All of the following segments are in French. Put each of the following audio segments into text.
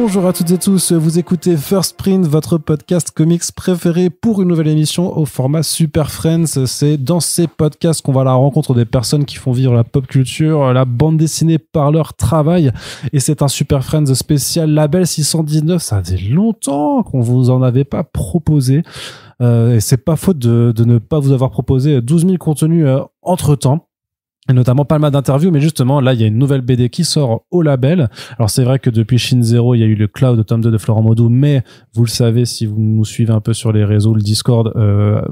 Bonjour à toutes et tous, vous écoutez First Print, votre podcast comics préféré pour une nouvelle émission au format Super Friends. C'est dans ces podcasts qu'on va à la rencontre des personnes qui font vivre la pop culture, la bande dessinée par leur travail. Et c'est un Super Friends spécial Label 619. Ça faisait longtemps qu'on vous en avait pas proposé. Et c'est pas faute de ne pas vous avoir proposé 12 000 contenus entre-temps. Et notamment pas mal d'interviews, mais justement, là, il y a une nouvelle BD qui sort au label. Alors, c'est vrai que depuis Shin Zero, il y a eu le Cloud, tome 2 de Florent Maudou, mais vous le savez, si vous nous suivez un peu sur les réseaux, le Discord,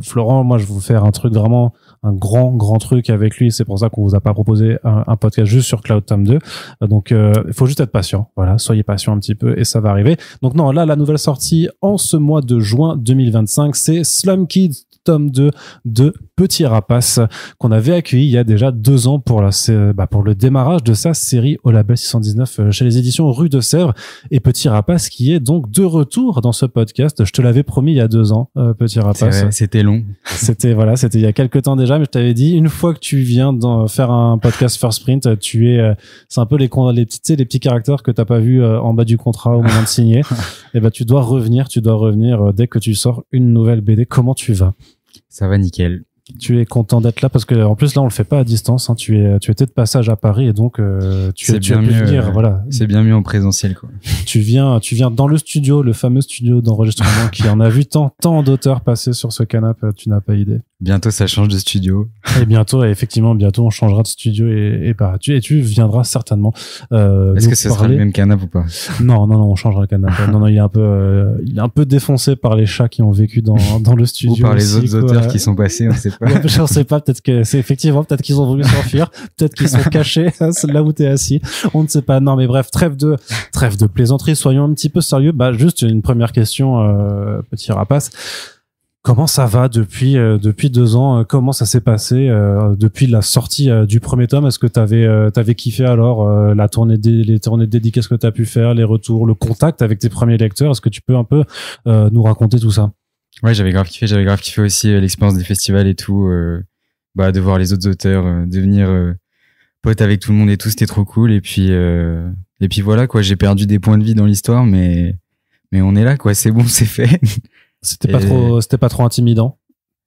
Florent, moi, je vais vous faire un truc vraiment, un grand truc avec lui. C'est pour ça qu'on vous a pas proposé un podcast juste sur Cloud tome 2. Donc, il faut juste être patient. Voilà, soyez patient un petit peu et ça va arriver. Donc, non, là, la nouvelle sortie en ce mois de juin 2025, c'est Slum Kids tome 2 de Petit Rapace qu'on avait accueilli il y a déjà 2 ans pour le démarrage de sa série au label 619 chez les éditions Rue de Sèvres. Et Petit Rapace qui est donc de retour dans ce podcast. Je te l'avais promis il y a 2 ans, Petit Rapace. Vrai, c'était long. C'était il y a quelques temps déjà, mais je t'avais dit, une fois que tu viens faire un podcast First Print, c'est un peu les petits caractères que t'as pas vu en bas du contrat au moment de signer. Et tu dois revenir dès que tu sors une nouvelle BD. Comment tu vas? Ça va nickel. Tu es content d'être là parce que en plus là on le fait pas à distance, hein. Tu étais de passage à Paris et donc tu as pu venir, voilà. C'est bien mieux en présentiel, quoi. Tu viens dans le studio, le fameux studio d'enregistrement qui en a vu tant d'auteurs passer sur ce canapé, tu n'as pas idée. Bientôt ça change de studio. Et bientôt on changera de studio et tu viendras certainement. Est-ce que ce sera le même canapé ou pas? Non, on changera le canapé. Non, il est un peu défoncé par les chats qui ont vécu dans le studio. Ou par les autres auteurs qui sont passés, on sait pas. Je ne sais pas, peut-être qu'ils ont voulu s'enfuir, peut-être qu'ils sont cachés là où t'es assis. On ne sait pas. Non, mais bref, trêve de plaisanterie, soyons un petit peu sérieux. Juste une première question, Petit Rapace. Comment ça va depuis 2 ans? Comment ça s'est passé depuis la sortie du premier tome? Est-ce que t'avais kiffé alors les tournées de dédicaces que t'as pu faire, les retours, le contact avec tes premiers lecteurs? Est-ce que tu peux un peu nous raconter tout ça? Ouais, j'avais grave kiffé aussi l'expérience des festivals et tout, de voir les autres auteurs, devenir pote avec tout le monde et tout, c'était trop cool. Et puis voilà, quoi, j'ai perdu des points de vie dans l'histoire, mais on est là, quoi, c'est bon, c'est fait. C'était pas trop intimidant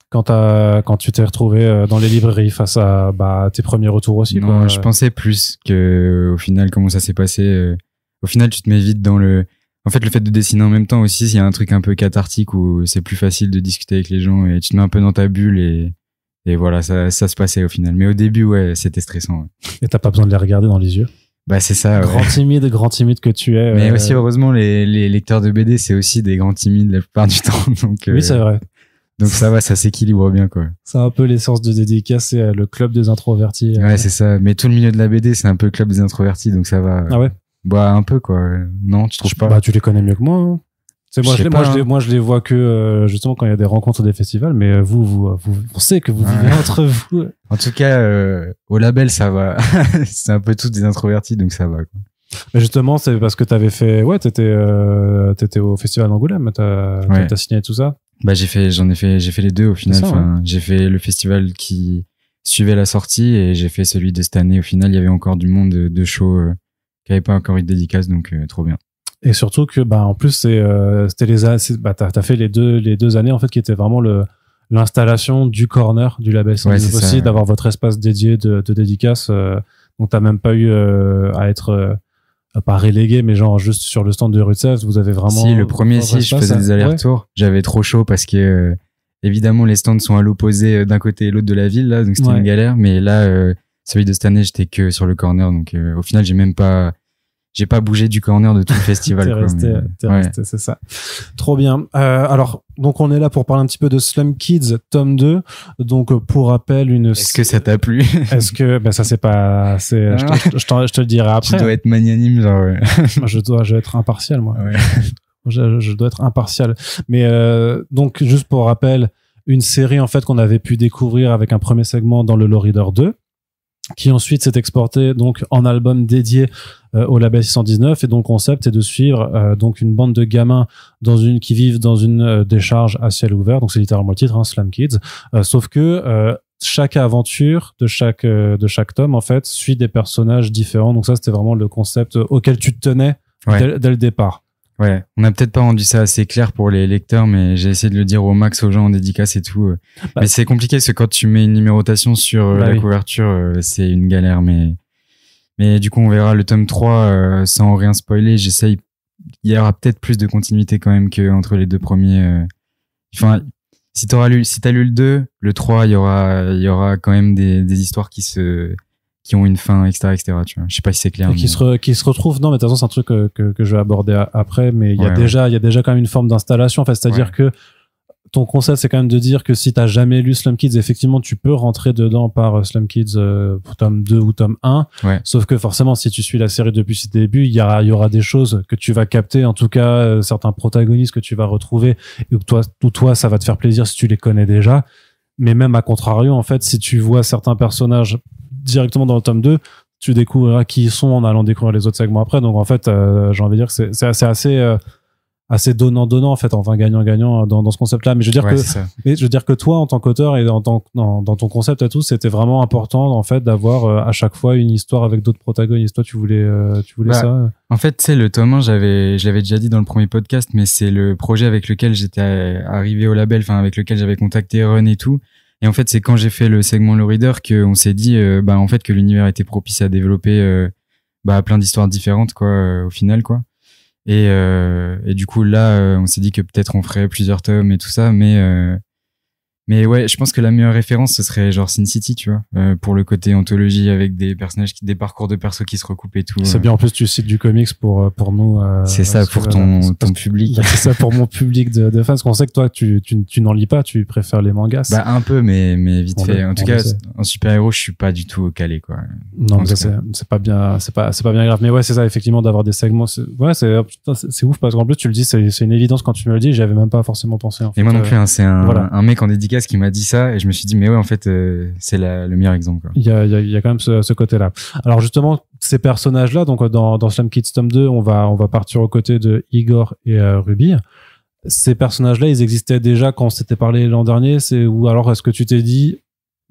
quand tu t'es retrouvé dans les librairies face à tes premiers retours aussi? Non, je pensais plus que au final comment ça s'est passé. Au final, tu te mets vite dans le fait de dessiner en même temps aussi, il y a un truc un peu cathartique où c'est plus facile de discuter avec les gens et tu te mets un peu dans ta bulle et voilà, ça se passait au final. Mais au début, ouais, c'était stressant. Ouais. Et t'as pas besoin de les regarder dans les yeux? C'est ça. Grand timide que tu es. Mais aussi, heureusement, les lecteurs de BD, c'est aussi des grands timides la plupart du temps. Donc, oui, c'est vrai. Donc ça va, ça s'équilibre bien, quoi. C'est un peu l'essence de dédicace, c'est le club des introvertis. Ouais, c'est ça. Mais tout le milieu de la BD, c'est un peu le club des introvertis, donc ça va. Ah ouais? Un peu, quoi. Non, tu trouves pas? Tu les connais mieux que moi, hein. Moi, je les vois que justement quand il y a des rencontres des festivals, mais vous on sait que vous vivez entre vous. En tout cas, au label, ça va. C'est un peu tous des introvertis, donc ça va, quoi. Mais justement, c'est parce que t'avais fait, t'étais au festival d'Angoulême, t'as signé tout ça. J'ai fait les deux au final. J'ai fait le festival qui suivait la sortie et j'ai fait celui de cette année. Au final, il y avait encore du monde de show qui avait pas encore eu de dédicace, donc trop bien. Et surtout que en plus t'as fait les deux années en fait qui étaient vraiment l'installation du corner du label. C'est aussi ça, d'avoir votre espace dédié de dédicace. Donc t'as même pas eu à être pas relégué, mais genre juste sur le stand de Rue de Sèvres, vous avez vraiment. Si le premier, je faisais des allers-retours. Ouais. J'avais trop chaud parce que évidemment les stands sont à l'opposé d'un côté et l'autre de la ville là, donc c'était une galère. Mais là, celui de cette année, j'étais que sur le corner, donc au final j'ai pas bougé du corner de tout le festival. T'es resté, c'est ça. Trop bien. Alors, donc on est là pour parler un petit peu de Slum Kids, tome 2. Donc, pour rappel, Est-ce que ça t'a plu? Est-ce que, ça c'est pas, je te le dirai après. Tu dois être magnanime, genre, ouais. je dois être impartial, moi. Ouais. Je dois être impartial. Mais, donc, juste pour rappel, une série, en fait, qu'on avait pu découvrir avec un premier segment dans le Low Reader 2. Qui ensuite s'est exporté donc en album dédié au label 619, et donc le concept est de suivre donc une bande de gamins qui vivent dans une décharge à ciel ouvert, donc c'est littéralement le titre, Slum Kids, sauf que chaque aventure de chaque tome en fait suit des personnages différents, donc ça c'était vraiment le concept auquel tu te tenais dès le départ. Ouais, on a peut-être pas rendu ça assez clair pour les lecteurs, mais j'ai essayé de le dire au max aux gens en dédicace et tout. Bah, mais c'est compliqué parce que quand tu mets une numérotation sur la couverture, c'est une galère. Mais du coup, on verra le tome 3 sans rien spoiler. J'essaye. Il y aura peut-être plus de continuité quand même que entre les deux premiers. Enfin, si t'as lu le 2, le 3, il y aura quand même des histoires qui ont une fin, etc., tu vois. Je sais pas si c'est clair. Qui se retrouvent. Non, mais de toute façon, c'est un truc que je vais aborder après, mais il y a déjà quand même une forme d'installation, en fait. C'est-à-dire que ton concept, c'est quand même de dire que si t'as jamais lu Slum Kids, effectivement, tu peux rentrer dedans par Slum Kids, tome 2 ou tome 1. Ouais. Sauf que forcément, si tu suis la série depuis ses débuts, il y aura des choses que tu vas capter, en tout cas, certains protagonistes que tu vas retrouver, et toi, ça va te faire plaisir si tu les connais déjà. Mais même à contrario, en fait, si tu vois certains personnages directement dans le tome 2, tu découvriras qui ils sont en allant découvrir les autres segments après. Donc, en fait, j'ai envie de dire que c'est assez donnant en fait, enfin gagnant dans ce concept là, mais je veux dire que toi en tant qu'auteur et dans ton concept à tout, c'était vraiment important en fait d'avoir à chaque fois une histoire avec d'autres protagonistes. Toi tu voulais ça. En fait, tu sais, le tome 1, je l'avais déjà dit dans le premier podcast, mais c'est le projet avec lequel j'étais arrivé au label, enfin avec lequel j'avais contacté Run et tout. Et en fait, c'est quand j'ai fait le segment Le Reader qu'on s'est dit en fait que l'univers était propice à développer plein d'histoires différentes quoi au final quoi. Et du coup là on s'est dit que peut-être on ferait plusieurs tomes et tout ça, mais ouais, je pense que la meilleure référence ce serait genre Sin City, tu vois, pour le côté anthologie avec des personnages des parcours de persos qui se recoupent et tout. C'est bien, en plus tu cites du comics pour nous. C'est ça pour ton public. C'est ça pour mon public de fans. Parce qu'on sait que toi tu n'en lis pas, tu préfères les mangas. Un peu, mais vite fait. En tout cas, en super-héros, je suis pas du tout calé quoi. Non, mais ça c'est pas bien grave. Mais ouais, c'est ça effectivement d'avoir des segments. C'est ouf parce qu'en plus tu le dis, c'est une évidence quand tu me le dis. J'avais même pas forcément pensé. Et moi non plus. C'est un mec en dédicace qui m'a dit ça et je me suis dit mais ouais en fait c'est le meilleur exemple quoi. Il y a quand même ce côté-là. Alors justement ces personnages-là, donc dans Slum Kids tome 2, on va partir aux côtés de Igor et Ruby. Ces personnages-là, ils existaient déjà quand on s'était parlé l'an dernier, ou alors est-ce que tu t'es dit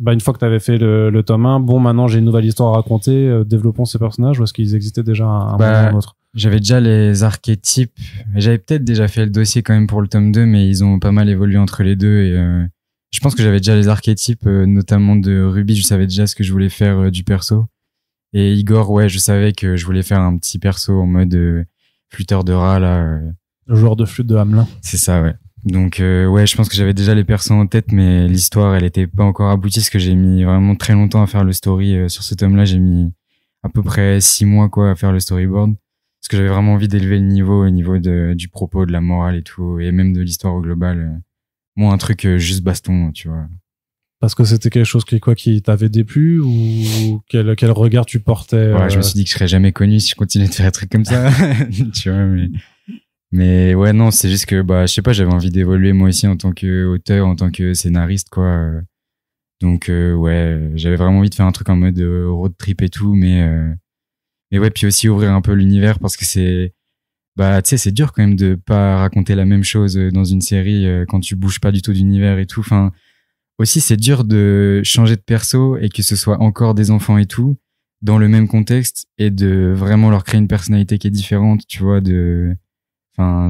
une fois que tu avais fait le tome 1, bon maintenant j'ai une nouvelle histoire à raconter, développons ces personnages, ou est-ce qu'ils existaient déjà à un moment ou un autre? J'avais déjà les archétypes, j'avais peut-être déjà fait le dossier quand même pour le tome 2, mais ils ont pas mal évolué entre les deux et je pense que j'avais déjà les archétypes, notamment de Ruby, je savais déjà ce que je voulais faire du perso. Et Igor, ouais, je savais que je voulais faire un petit perso en mode flûteur de rat, là. Le joueur de flûte de Hamelin. C'est ça, ouais. Donc, ouais, je pense que j'avais déjà les persos en tête, mais l'histoire, elle était pas encore aboutie, parce que j'ai mis vraiment très longtemps à faire le story. Sur ce tome-là, j'ai mis à peu près 6 mois, quoi, à faire le storyboard. Parce que j'avais vraiment envie d'élever le niveau, au niveau du propos, de la morale et tout, et même de l'histoire au global. Moi, un truc juste baston, tu vois. Parce que c'était quelque chose qui t'avait déplu, ou quel regard tu portais? Ouais, je me suis dit que je serais jamais connu si je continuais de faire un truc comme ça. Tu vois, mais ouais, non, c'est juste que, je sais pas, j'avais envie d'évoluer moi aussi en tant qu'auteur, en tant que scénariste, quoi. Donc, ouais, j'avais vraiment envie de faire un truc en mode road trip et tout, mais ouais, puis aussi ouvrir un peu l'univers parce que tu sais, c'est dur quand même de pas raconter la même chose dans une série quand tu bouges pas du tout d'univers et tout. Enfin, aussi, c'est dur de changer de perso et que ce soit encore des enfants et tout dans le même contexte et de vraiment leur créer une personnalité qui est différente, tu vois, enfin,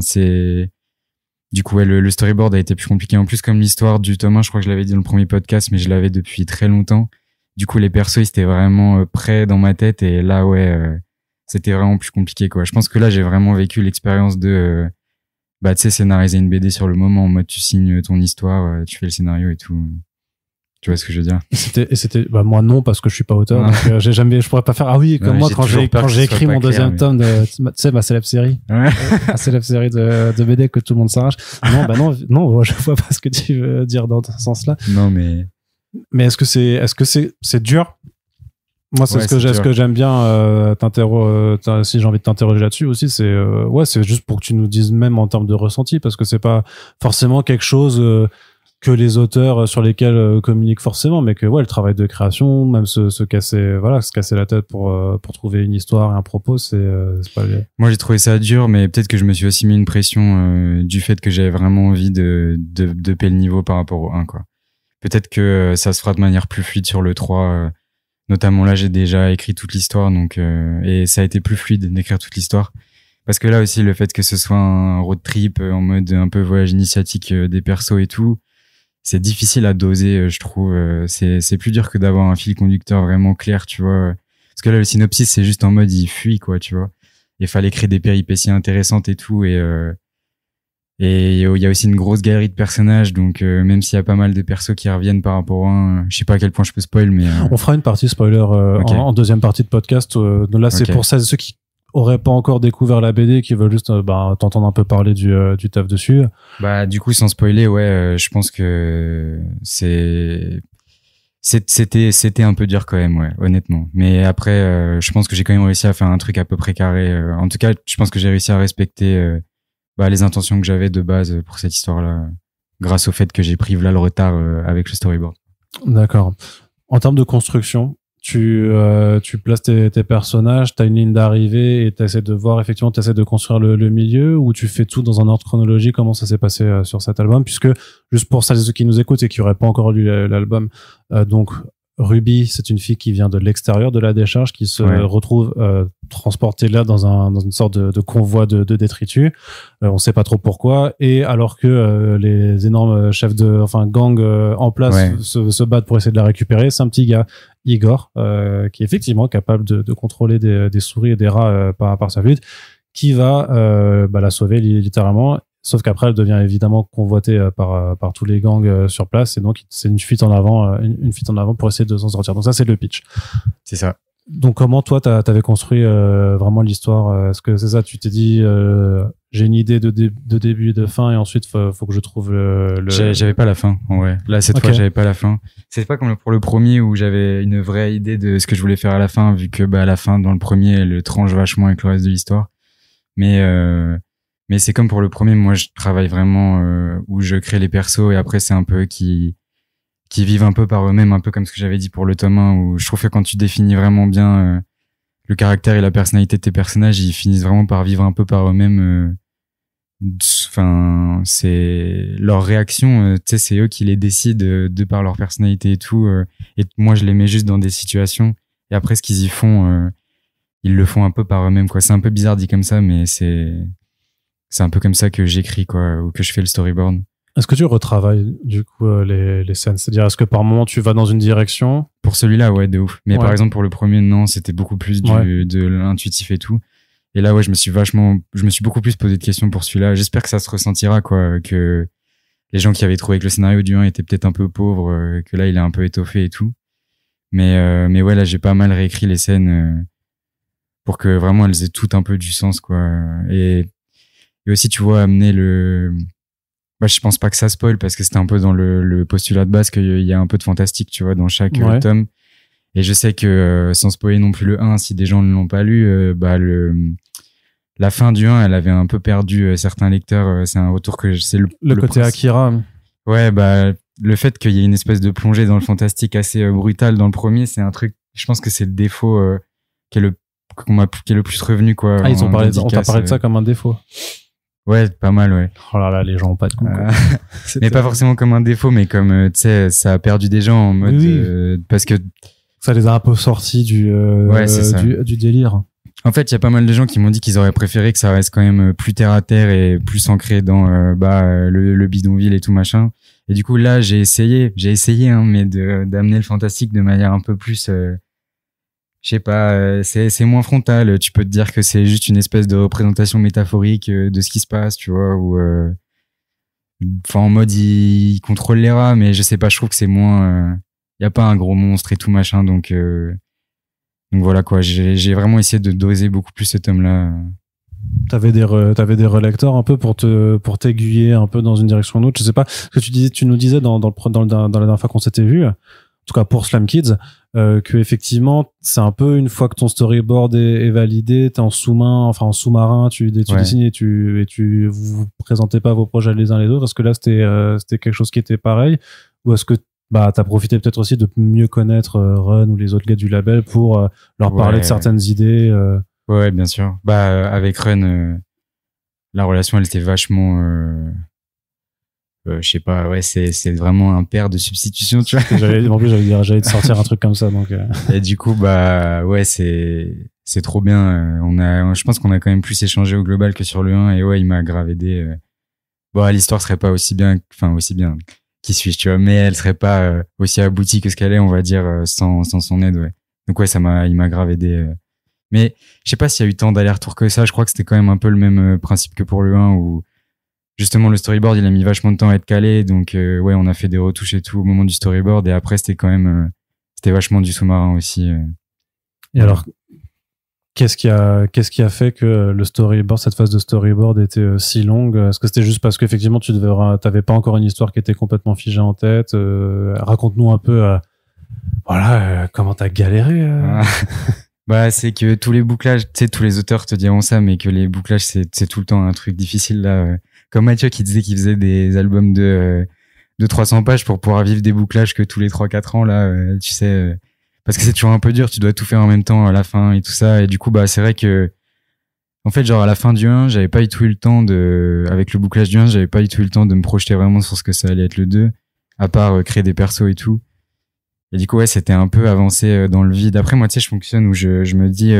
du coup, ouais, le storyboard a été plus compliqué. En plus, comme l'histoire du tome 1, je crois que je l'avais dit dans le premier podcast, mais je l'avais depuis très longtemps. Du coup, les persos, ils étaient vraiment prêts dans ma tête et là, ouais, c'était vraiment plus compliqué, quoi. Je pense que là, j'ai vraiment vécu l'expérience de, tu sais, scénariser une BD sur le moment, en mode tu signes ton histoire, tu fais le scénario et tout. Tu vois ce que je veux dire? C'était moi non, parce que je suis pas auteur, donc je pourrais pas faire. Ah oui, comme moi quand j'ai écrit mon deuxième tome de, tu sais, ma célèbre série, ma célèbre série de BD que tout le monde s'arrache. Non, je vois pas ce que tu veux dire dans ce sens-là. Non, mais est-ce que c'est dur? Moi, c'est ce que j'aime bien, si j'ai envie de t'interroger là-dessus aussi, c'est juste pour que tu nous dises même en termes de ressenti, parce que c'est pas forcément quelque chose que les auteurs sur lesquels communiquent forcément, mais que le travail de création, même se casser la tête pour trouver une histoire et un propos, c'est pas. Moi, j'ai trouvé ça dur, mais peut-être que je me suis aussi mis une pression du fait que j'avais vraiment envie de payer le niveau par rapport au 1, quoi. Peut-être que ça se fera de manière plus fluide sur le 3. Notamment là, j'ai déjà écrit toute l'histoire, donc et ça a été plus fluide d'écrire toute l'histoire. Parce que là aussi, le fait que ce soit un road trip en mode un peu voyage initiatique des persos et tout, c'est difficile à doser, je trouve. C'est plus dur que d'avoir un fil conducteur vraiment clair, tu vois. Parce que là, le synopsis, c'est juste en mode il fuit, quoi, tu vois. Il fallait créer des péripéties intéressantes et tout. Et il y a aussi une grosse galerie de personnages, donc même s'il y a pas mal de persos qui reviennent par rapport à un, je sais pas à quel point je peux spoil, mais on fera une partie spoiler Okay. en deuxième partie de podcast. Donc là, c'est Okay. pour ceux qui auraient pas encore découvert la BD, qui veulent juste t'entendre un peu parler du taf dessus. Bah du coup, sans spoiler, ouais, je pense que c'était un peu dur quand même, ouais, honnêtement. Mais après, je pense que j'ai quand même réussi à faire un truc à peu près carré. En tout cas, je pense que j'ai réussi à respecter les intentions que j'avais de base pour cette histoire-là, grâce au fait que j'ai pris là le retard avec le storyboard. D'accord. En termes de construction, tu places tes personnages, t'as une ligne d'arrivée et t'essaies de voir, effectivement, t'essaies de construire le milieu, ou tu fais tout dans un ordre chronologique? Comment ça s'est passé sur cet album? Puisque, juste pour celles et ceux qui nous écoutent et qui n'auraient pas encore lu l'album, donc Ruby, c'est une fille qui vient de l'extérieur de la décharge, qui se retrouve transportée là dans une sorte de convoi de détritus. On sait pas trop pourquoi. Et alors que les énormes chefs gangs en place se battent pour essayer de la récupérer, c'est un petit gars, Igor, qui est effectivement capable de contrôler des souris et des rats par sa flûte, qui va la sauver littéralement. Sauf qu'après, elle devient évidemment convoitée par tous les gangs sur place, et donc c'est une fuite en avant, une fuite en avant pour essayer de s'en sortir. Donc ça, c'est le pitch. C'est ça. Donc comment toi, t'avais construit vraiment l'histoire? Est-ce que c'est ça? Tu t'es dit, j'ai une idée de début et de fin, et ensuite faut que je trouve le... J'avais pas la fin, en vrai. Là, cette fois, j'avais pas la fin. C'est pas comme pour le premier où j'avais une vraie idée de ce que je voulais faire à la fin, vu que à la fin, dans le premier, elle tranche vachement avec le reste de l'histoire. Mais c'est comme pour le premier, moi je travaille vraiment où je crée les persos, et après c'est un peu qui vivent un peu par eux-mêmes, un peu comme ce que j'avais dit pour le tome 1, où je trouve que quand tu définis vraiment bien le caractère et la personnalité de tes personnages, ils finissent vraiment par vivre un peu par eux-mêmes. Enfin, c'est leur réaction, tu sais, c'est eux qui les décident de par leur personnalité et tout. Et moi je les mets juste dans des situations, et après ce qu'ils y font, ils le font un peu par eux-mêmes, quoi. C'est un peu bizarre dit comme ça, mais c'est un peu comme ça que j'écris, quoi, ou que je fais le storyboard. Est-ce que tu retravailles, du coup, les scènes? C'est-à-dire, est-ce que par moment, tu vas dans une direction? Pour celui-là, ouais, de ouf. Mais par exemple, pour le premier, non, c'était beaucoup plus de l'intuitif et tout. Et là, ouais, je me suis beaucoup plus posé de questions pour celui-là. J'espère que ça se ressentira, quoi, que les gens qui avaient trouvé que le scénario du 1 était peut-être un peu pauvre, que là, il est un peu étoffé et tout. Mais ouais, là, j'ai pas mal réécrit les scènes pour que vraiment elles aient toutes un peu du sens, quoi. Et aussi, tu vois, amener je pense pas que ça spoil, parce que c'était un peu dans le postulat de base qu'il y a un peu de fantastique, tu vois, dans chaque tome. Et je sais que, sans spoiler non plus le 1, si des gens ne l'ont pas lu, la fin du 1, elle avait un peu perdu certains lecteurs. C'est un retour que c'est le côté Akira. Ouais, le fait qu'il y ait une espèce de plongée dans le fantastique assez brutale dans le premier, c'est un truc, je pense que c'est le défaut qui est le plus revenu, quoi. Ah, on t'a parlé de ça comme un défaut. Ouais, pas mal, ouais. Oh là là, les gens ont pas de goût, quoi. Mais pas forcément comme un défaut, mais comme, tu sais, ça a perdu des gens en mode, parce que ça les a un peu sortis du délire. En fait, il y a pas mal de gens qui m'ont dit qu'ils auraient préféré que ça reste quand même plus terre à terre et plus ancré dans le bidonville et tout machin. Et du coup, là, j'ai essayé, mais d'amener le fantastique de manière un peu plus, je sais pas, c'est moins frontal. Tu peux te dire que c'est juste une espèce de représentation métaphorique de ce qui se passe, tu vois, ou en mode il contrôle les rats, mais je sais pas, je trouve que c'est moins, y a pas un gros monstre et tout machin, donc voilà, quoi. J'ai vraiment essayé de doser beaucoup plus ce tome-là. T'avais des relecteurs un peu pour t'aiguiller un peu dans une direction ou une autre. Je sais pas ce que tu nous disais dans la dernière fois qu'on s'était vu, en tout cas pour Slam Kids, que effectivement c'est un peu, une fois que ton storyboard est validé, t'es en sous-marin, tu dessines et tu vous présentez pas vos projets les uns les autres. Est-ce que là c'était quelque chose qui était pareil, ou est-ce que t'as profité peut-être aussi de mieux connaître Run ou les autres gars du label pour leur parler de certaines idées? Ouais, bien sûr. Avec Run, la relation, elle était vachement, je sais pas, ouais, c'est vraiment un père de substitution, tu vois. En plus, j'allais te sortir un truc comme ça, donc. Et du coup, ouais, c'est c'est trop bien. Je pense qu'on a quand même plus échangé au global que sur le 1 et ouais, il m'a grave aidé. Bon, l'histoire serait pas aussi bien, qui suis-je, tu vois, mais elle serait pas aussi aboutie que ce qu'elle est, on va dire, sans son aide, ouais. Donc ouais, il m'a grave aidé. Mais je sais pas s'il y a eu tant d'aller-retour que ça. Je crois que c'était quand même un peu le même principe que pour le 1 où justement le storyboard il a mis vachement de temps à être calé. Donc ouais, on a fait des retouches et tout au moment du storyboard et après c'était quand même c'était vachement du sous-marin aussi. Et alors, qu'est-ce qui a fait que cette phase de storyboard était si longue? Est-ce que c'était juste parce qu'effectivement t'avais pas encore une histoire qui était complètement figée en tête? Raconte-nous un peu, comment t'as galéré. Bah, c'est que tous les bouclages, tu sais, tous les auteurs te diront ça, mais que les bouclages, c'est tout le temps un truc difficile, là. Comme Mathieu qui disait qu'il faisait des albums de 300 pages pour pouvoir vivre des bouclages que tous les 3-4 ans, là, tu sais, parce que c'est toujours un peu dur, tu dois tout faire en même temps à la fin et tout ça. Et du coup, bah, c'est vrai que, en fait, genre, à la fin du 1, j'avais pas du tout eu le temps avec le bouclage du 1, j'avais pas du tout eu le temps de me projeter vraiment sur ce que ça allait être le 2, à part créer des persos et tout. Et du coup, ouais, c'était un peu avancé dans le vide. Après, moi, tu sais, je fonctionne où je me dis,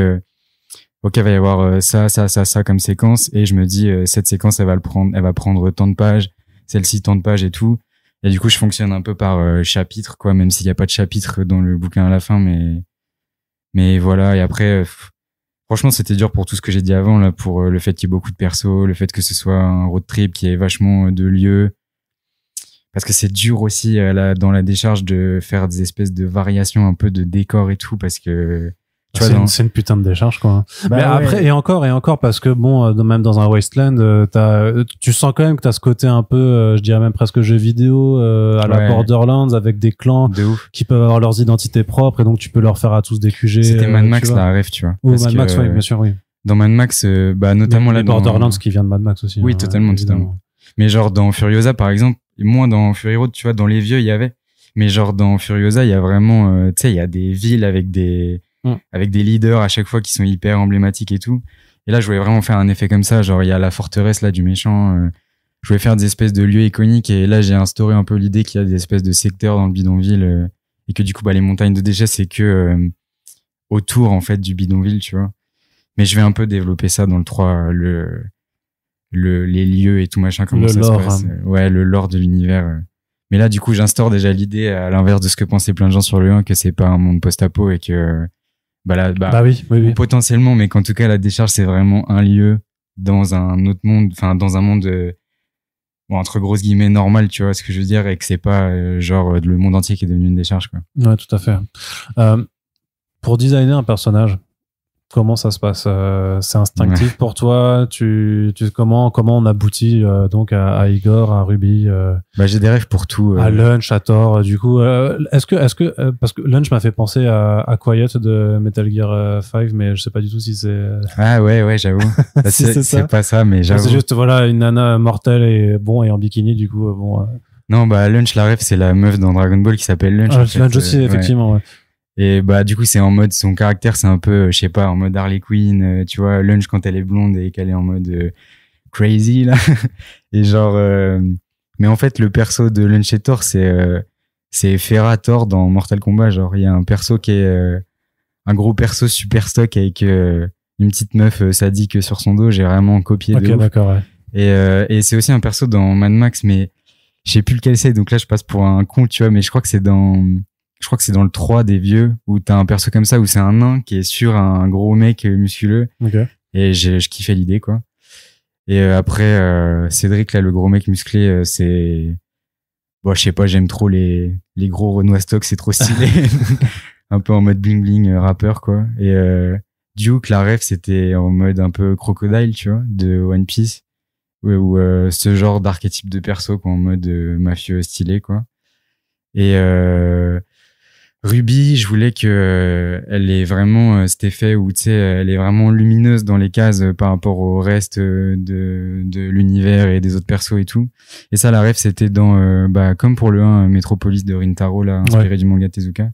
ok, va y avoir ça comme séquence. Et je me dis, cette séquence, elle va prendre tant de pages, celle-ci tant de pages et tout. Et du coup, je fonctionne un peu par chapitre, quoi, même s'il n'y a pas de chapitre dans le bouquin à la fin. Mais voilà. Et après, franchement, c'était dur pour tout ce que j'ai dit avant, là, pour le fait qu'il y ait beaucoup de persos, le fait que ce soit un road trip, qu'il y ait vachement de lieux. Parce que c'est dur aussi dans la décharge de faire des espèces de variations un peu de décor et tout parce que tu vois, c'est une putain de décharge quoi. Bah, mais après et encore parce que bon même dans un Wasteland tu sens quand même que t'as ce côté un peu je dirais même presque jeu vidéo à la Borderlands avec des clans qui peuvent avoir leurs identités propres et donc tu peux leur faire à tous des QG. C'était Mad Max la rêve tu vois. Ou Mad Max oui bien sûr oui. Dans Mad Max notamment là Borderlands qui vient de Mad Max aussi. Oui totalement. Mais genre dans Furiosa par exemple, moins dans Fury Road, tu vois, dans les vieux, il y avait. Mais genre dans Furiosa, il y a vraiment, tu sais, il y a des villes avec des leaders à chaque fois qui sont hyper emblématiques et tout. Et là, je voulais vraiment faire un effet comme ça. Genre, il y a la forteresse là du méchant. Je voulais faire des espèces de lieux iconiques. Et là, j'ai instauré un peu l'idée qu'il y a des espèces de secteurs dans le bidonville et que du coup, bah, les montagnes de déchets, c'est que autour en fait du bidonville, tu vois. Mais je vais un peu développer ça dans le 3, les lieux et tout machin, comment ça se passe. Ouais, le lore de l'univers. Mais là, du coup, j'instaure déjà l'idée, à l'inverse de ce que pensaient plein de gens sur le 1, que c'est pas un monde post-apo et que, oui. Potentiellement, mais qu'en tout cas, la décharge, c'est vraiment un lieu dans un autre monde, enfin, dans un monde, entre grosses guillemets, normal, tu vois ce que je veux dire, et que c'est pas, genre, le monde entier qui est devenu une décharge, quoi. Ouais, tout à fait. Pour designer un personnage, comment ça se passe? C'est instinctif pour toi? Comment on aboutit donc à Igor, à Ruby? J'ai des rêves pour tout. À Lunch, à Thor. Du coup, est-ce que parce que Lunch m'a fait penser à Quiet de Metal Gear 5, mais je sais pas du tout si c'est. Ah ouais, j'avoue. Si c'est pas ça, mais j'avoue. C'est juste voilà une nana mortelle et en bikini du coup bon. Non Lunch, la rêve, c'est la meuf dans Dragon Ball qui s'appelle Lunch. Lunch aussi effectivement. Ouais. Et du coup c'est en mode, son caractère c'est un peu je sais pas, en mode Harley Quinn, tu vois, Lunch quand elle est blonde et qu'elle est en mode crazy là. Et genre mais en fait le perso de Lunch et Thor c'est Pharah Thor dans Mortal Kombat. Genre il y a un perso qui est un gros perso super stock avec une petite meuf sadique sur son dos. J'ai vraiment copié de ouf. D'accord, ouais. Et c'est aussi un perso dans Mad Max, mais je sais plus lequel c'est, donc là je passe pour un con, tu vois, mais je crois que c'est dans le 3 des vieux, où t'as un perso comme ça, où c'est un nain qui est sur un gros mec musculeux. Okay. Et je kiffais l'idée, quoi. Et après, Cédric, là, le gros mec musclé, c'est... Bon, je sais pas, j'aime trop les gros Renoir stock, c'est trop stylé. Un peu en mode bling bling rappeur, quoi. Et Duke, la ref, c'était en mode un peu crocodile, tu vois, de One Piece. Ou ce genre d'archétype de perso, quoi, en mode mafieux stylé, quoi. Et Ruby, je voulais que elle ait vraiment cet effet où, tu sais, elle est vraiment lumineuse dans les cases par rapport au reste de l'univers et des autres persos et tout. Et ça, la ref, c'était dans comme pour le 1 Metropolis de Rintaro, là, inspiré du manga Tezuka.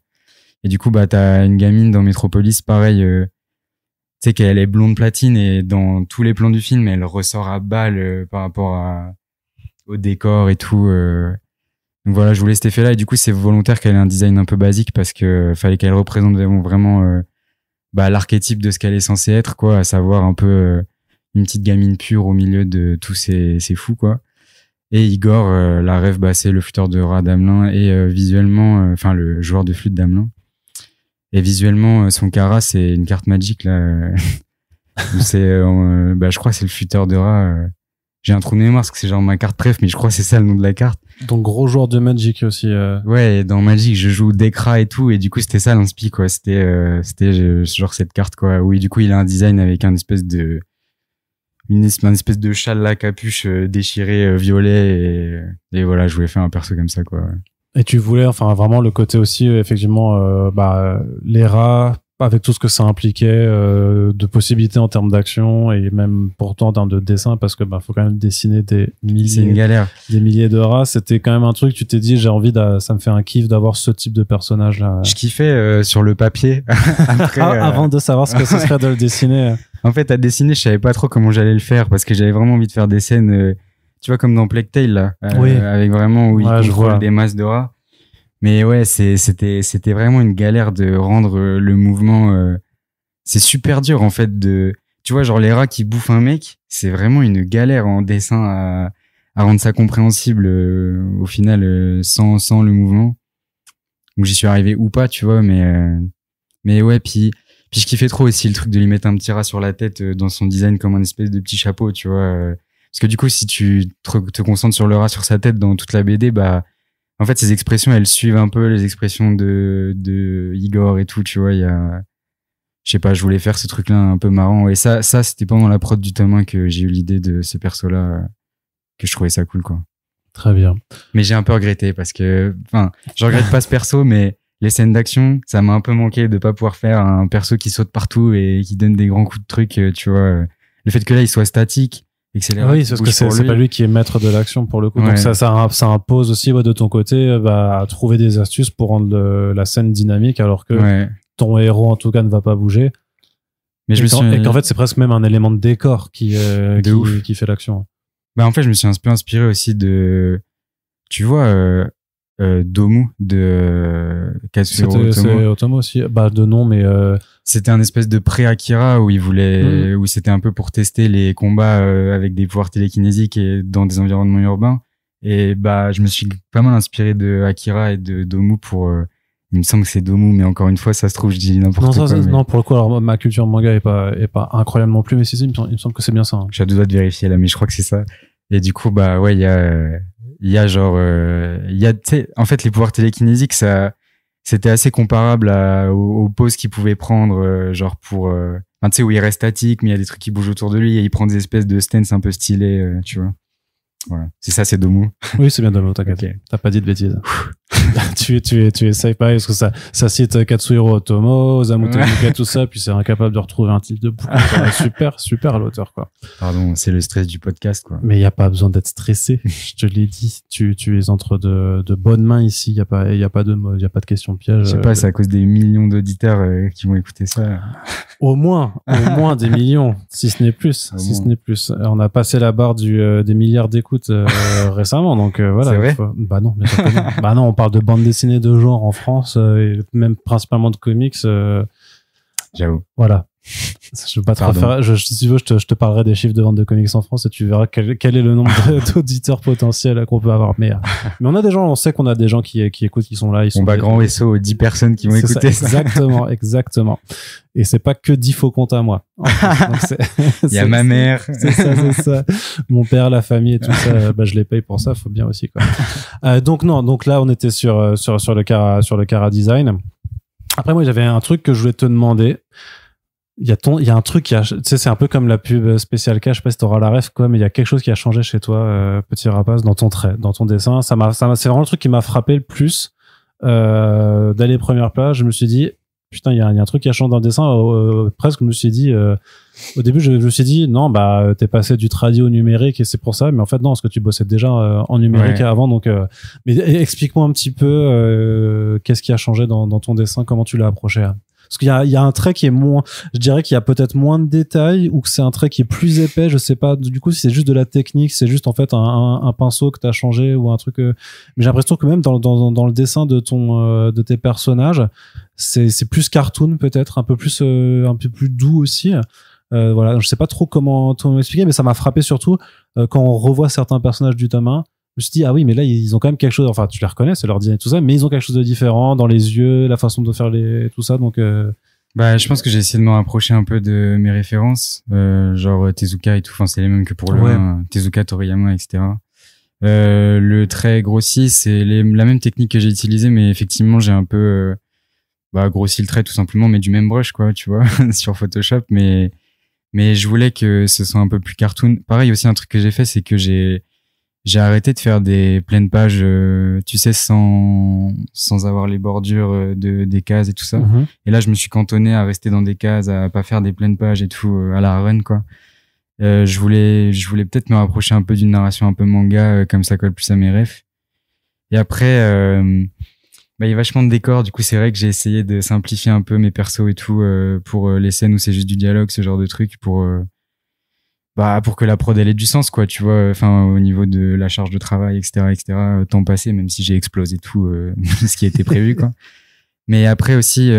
Et du coup, t'as une gamine dans Metropolis, pareil, tu sais qu'elle est blonde platine et dans tous les plans du film, elle ressort à balle par rapport au décor et tout. Donc voilà, je voulais cet effet-là et du coup, c'est volontaire qu'elle ait un design un peu basique parce que fallait qu'elle représente vraiment l'archétype de ce qu'elle est censée être, quoi, à savoir un peu une petite gamine pure au milieu de tous ces fous, quoi. Et Igor, la rêve, c'est le flûteur de rat d'Amelin et visuellement, le joueur de flûte d'Amelin. Et visuellement, son Kara, c'est une carte magique, là. Où c'est, je crois que c'est le flûteur de rat. J'ai un trou de mémoire parce que c'est genre ma carte préf, mais je crois que c'est ça le nom de la carte. Donc gros joueur de Magic aussi. Ouais, dans Magic, je joue Dekra et tout, et du coup c'était ça l'inspi, quoi. C'était genre cette carte, quoi. Oui, du coup il a un design avec une espèce de châle là, capuche déchirée, violet, et voilà, je voulais faire un perso comme ça, quoi. Ouais. Et tu voulais, vraiment le côté aussi, effectivement, les rats, avec tout ce que ça impliquait de possibilités en termes d'action et même pourtant en termes de dessin, parce que faut quand même dessiner C'est une galère. des milliers de rats. C'était quand même un truc, tu t'es dit, ça me fait un kiff d'avoir ce type de personnage là. Je kiffais sur le papier. Après, avant de savoir ce que ce serait de le dessiner. En fait, à dessiner, je savais pas trop comment j'allais le faire parce que j'avais vraiment envie de faire des scènes, tu vois, comme dans Plague Tale là, oui. avec vraiment où il contrôle des masses de rats. Mais ouais, c'était vraiment une galère de rendre le mouvement. C'est super dur en fait tu vois, genre les rats qui bouffent un mec, c'est vraiment une galère en dessin à rendre ça compréhensible au final sans le mouvement. Donc j'y suis arrivé ou pas, tu vois, mais ouais, puis je kiffais trop aussi le truc de lui mettre un petit rat sur la tête dans son design comme un espèce de petit chapeau, tu vois. Parce que du coup, si tu te concentres sur le rat sur sa tête dans toute la BD, en fait, ces expressions, elles suivent un peu les expressions de Igor et tout, tu vois. Je sais pas, je voulais faire ce truc-là un peu marrant. Et ça, c'était pendant la prod du tome 1 que j'ai eu l'idée de ce perso-là, que je trouvais ça cool, quoi. Très bien. Mais j'ai un peu regretté parce que, je regrette pas ce perso, mais les scènes d'action, ça m'a un peu manqué de pas pouvoir faire un perso qui saute partout et qui donne des grands coups de truc, tu vois. Le fait que là, il soit statique, oui, parce que c'est pas lui qui est maître de l'action pour le coup. Ouais. Donc ça impose aussi de ton côté trouver des astuces pour rendre la scène dynamique alors que ton héros en tout cas ne va pas bouger. Mais et qu'en fait c'est presque même un élément de décor qui fait l'action. En fait je me suis un peu inspiré aussi de, tu vois, Domu de Katsuro Otomo aussi, de nom, mais c'était un espèce de pré-Akira où il voulait où c'était un peu pour tester les combats avec des pouvoirs télékinésiques et dans des environnements urbains, et je me suis pas mal inspiré de Akira et de Domu pour il me semble que c'est Domu, mais encore une fois ça se trouve je dis n'importe quoi. Non, pour le coup, alors ma culture manga est pas incroyable non plus, mais si, il me semble que c'est bien ça, hein. Je suis à deux doigts de vérifier là, mais je crois que c'est ça. Et du coup ouais, il y a genre tu sais, en fait les pouvoirs télékinésiques, ça c'était assez comparable aux poses qu'il pouvait prendre, genre pour tu sais, où il reste statique mais il y a des trucs qui bougent autour de lui et il prend des espèces de stances un peu stylés, tu vois. Voilà, c'est ça, c'est Domu. Oui, c'est bien Domu, t'inquiète. Okay. T'as pas dit de bêtises. tu es safe, pareil, parce que ça cite Katsuhiro Otomo, Osamu Tezuka, tout ça, puis c'est incapable de retrouver un type de bouquin. super l'auteur, quoi. Pardon, c'est le stress du podcast, quoi. Mais il y a pas besoin d'être stressé. Je te l'ai dit. Tu es entre de bonnes mains ici. Il y a pas de question piège. Je sais pas, c'est à cause des millions d'auditeurs qui vont écouter ça. Au moins des millions, si ce n'est plus. On a passé la barre des milliards d'écoutes récemment, donc voilà. C'est vrai? Non, bien sûr que non. Non, on parle de bande dessinée de genre en France, et même principalement de comics. J'avoue. Voilà. Je veux pas te refaire. Si tu veux, je te parlerai des chiffres de vente de comics en France et tu verras quel est le nombre d'auditeurs potentiels qu'on peut avoir. Mais on a des gens, on sait qu'on a des gens qui écoutent, qui sont là. On bat grand SO aux 10 personnes qui vont écouter ça. Exactement. Et c'est pas que 10 faux comptes à moi. Il y a ma mère. C'est ça. Mon père, la famille et tout ça. Je les paye pour ça. Faut bien aussi, quoi. Donc là, on était sur le Kara design. Après, moi, j'avais un truc que je voulais te demander. Il y a un truc tu sais, c'est un peu comme la pub spéciale K, je sais pas si t'auras la ref, quoi, mais il y a quelque chose qui a changé chez toi, petit rapace, dans ton trait, dans ton dessin. C'est vraiment le truc qui m'a frappé le plus, dès les premières pages. Je me suis dit, putain, il y a un truc qui a changé dans le dessin, presque, je me suis dit, au début, je me suis dit, non, t'es passé du tradi au numérique et c'est pour ça, mais en fait, non, parce que tu bossais déjà en numérique avant, donc, mais explique-moi un petit peu, qu'est-ce qui a changé dans ton dessin, comment tu l'as approché, hein. Parce qu'il y a un trait qui est moins, je dirais qu'il y a peut-être moins de détails ou que c'est un trait qui est plus épais, je sais pas. Du coup, si c'est juste de la technique, c'est juste en fait un pinceau que t'as changé ou un truc. Mais j'ai l'impression que même dans le dessin de tes personnages, c'est plus cartoon peut-être, un peu plus doux aussi. Voilà, je sais pas trop comment expliquer, mais ça m'a frappé surtout quand on revoit certains personnages du tome 1. Je me suis dit, ah oui, mais là, ils ont quand même quelque chose, enfin, tu les reconnais, c'est leur design et tout ça, mais ils ont quelque chose de différent dans les yeux, la façon de faire tout ça, donc, Bah, je pense que j'ai essayé de me rapprocher un peu de mes références, genre Tezuka et tout, enfin, c'est les mêmes que pour le 1, Tezuka, Toriyama, etc. Le trait grossi, c'est la même technique que j'ai utilisée, mais effectivement, j'ai un peu, grossi le trait tout simplement, mais du même brush, quoi, tu vois, sur Photoshop, mais je voulais que ce soit un peu plus cartoon. Pareil, aussi, un truc que j'ai fait, c'est que j'ai arrêté de faire des pleines pages, tu sais, sans avoir les bordures des cases et tout ça. Mm-hmm. Et là, je me suis cantonné à rester dans des cases, à pas faire des pleines pages et tout, à la run, quoi. Je voulais peut-être me rapprocher un peu d'une narration un peu manga, comme ça colle plus à mes rêves. Et après, il y a vachement de décors. Du coup, c'est vrai que j'ai essayé de simplifier un peu mes persos et tout, pour les scènes où c'est juste du dialogue, ce genre de truc, pour que la prod elle ait du sens, quoi, tu vois, enfin au niveau de la charge de travail, etc., temps passé, même si j'ai explosé tout ce qui était prévu, quoi. Mais après aussi,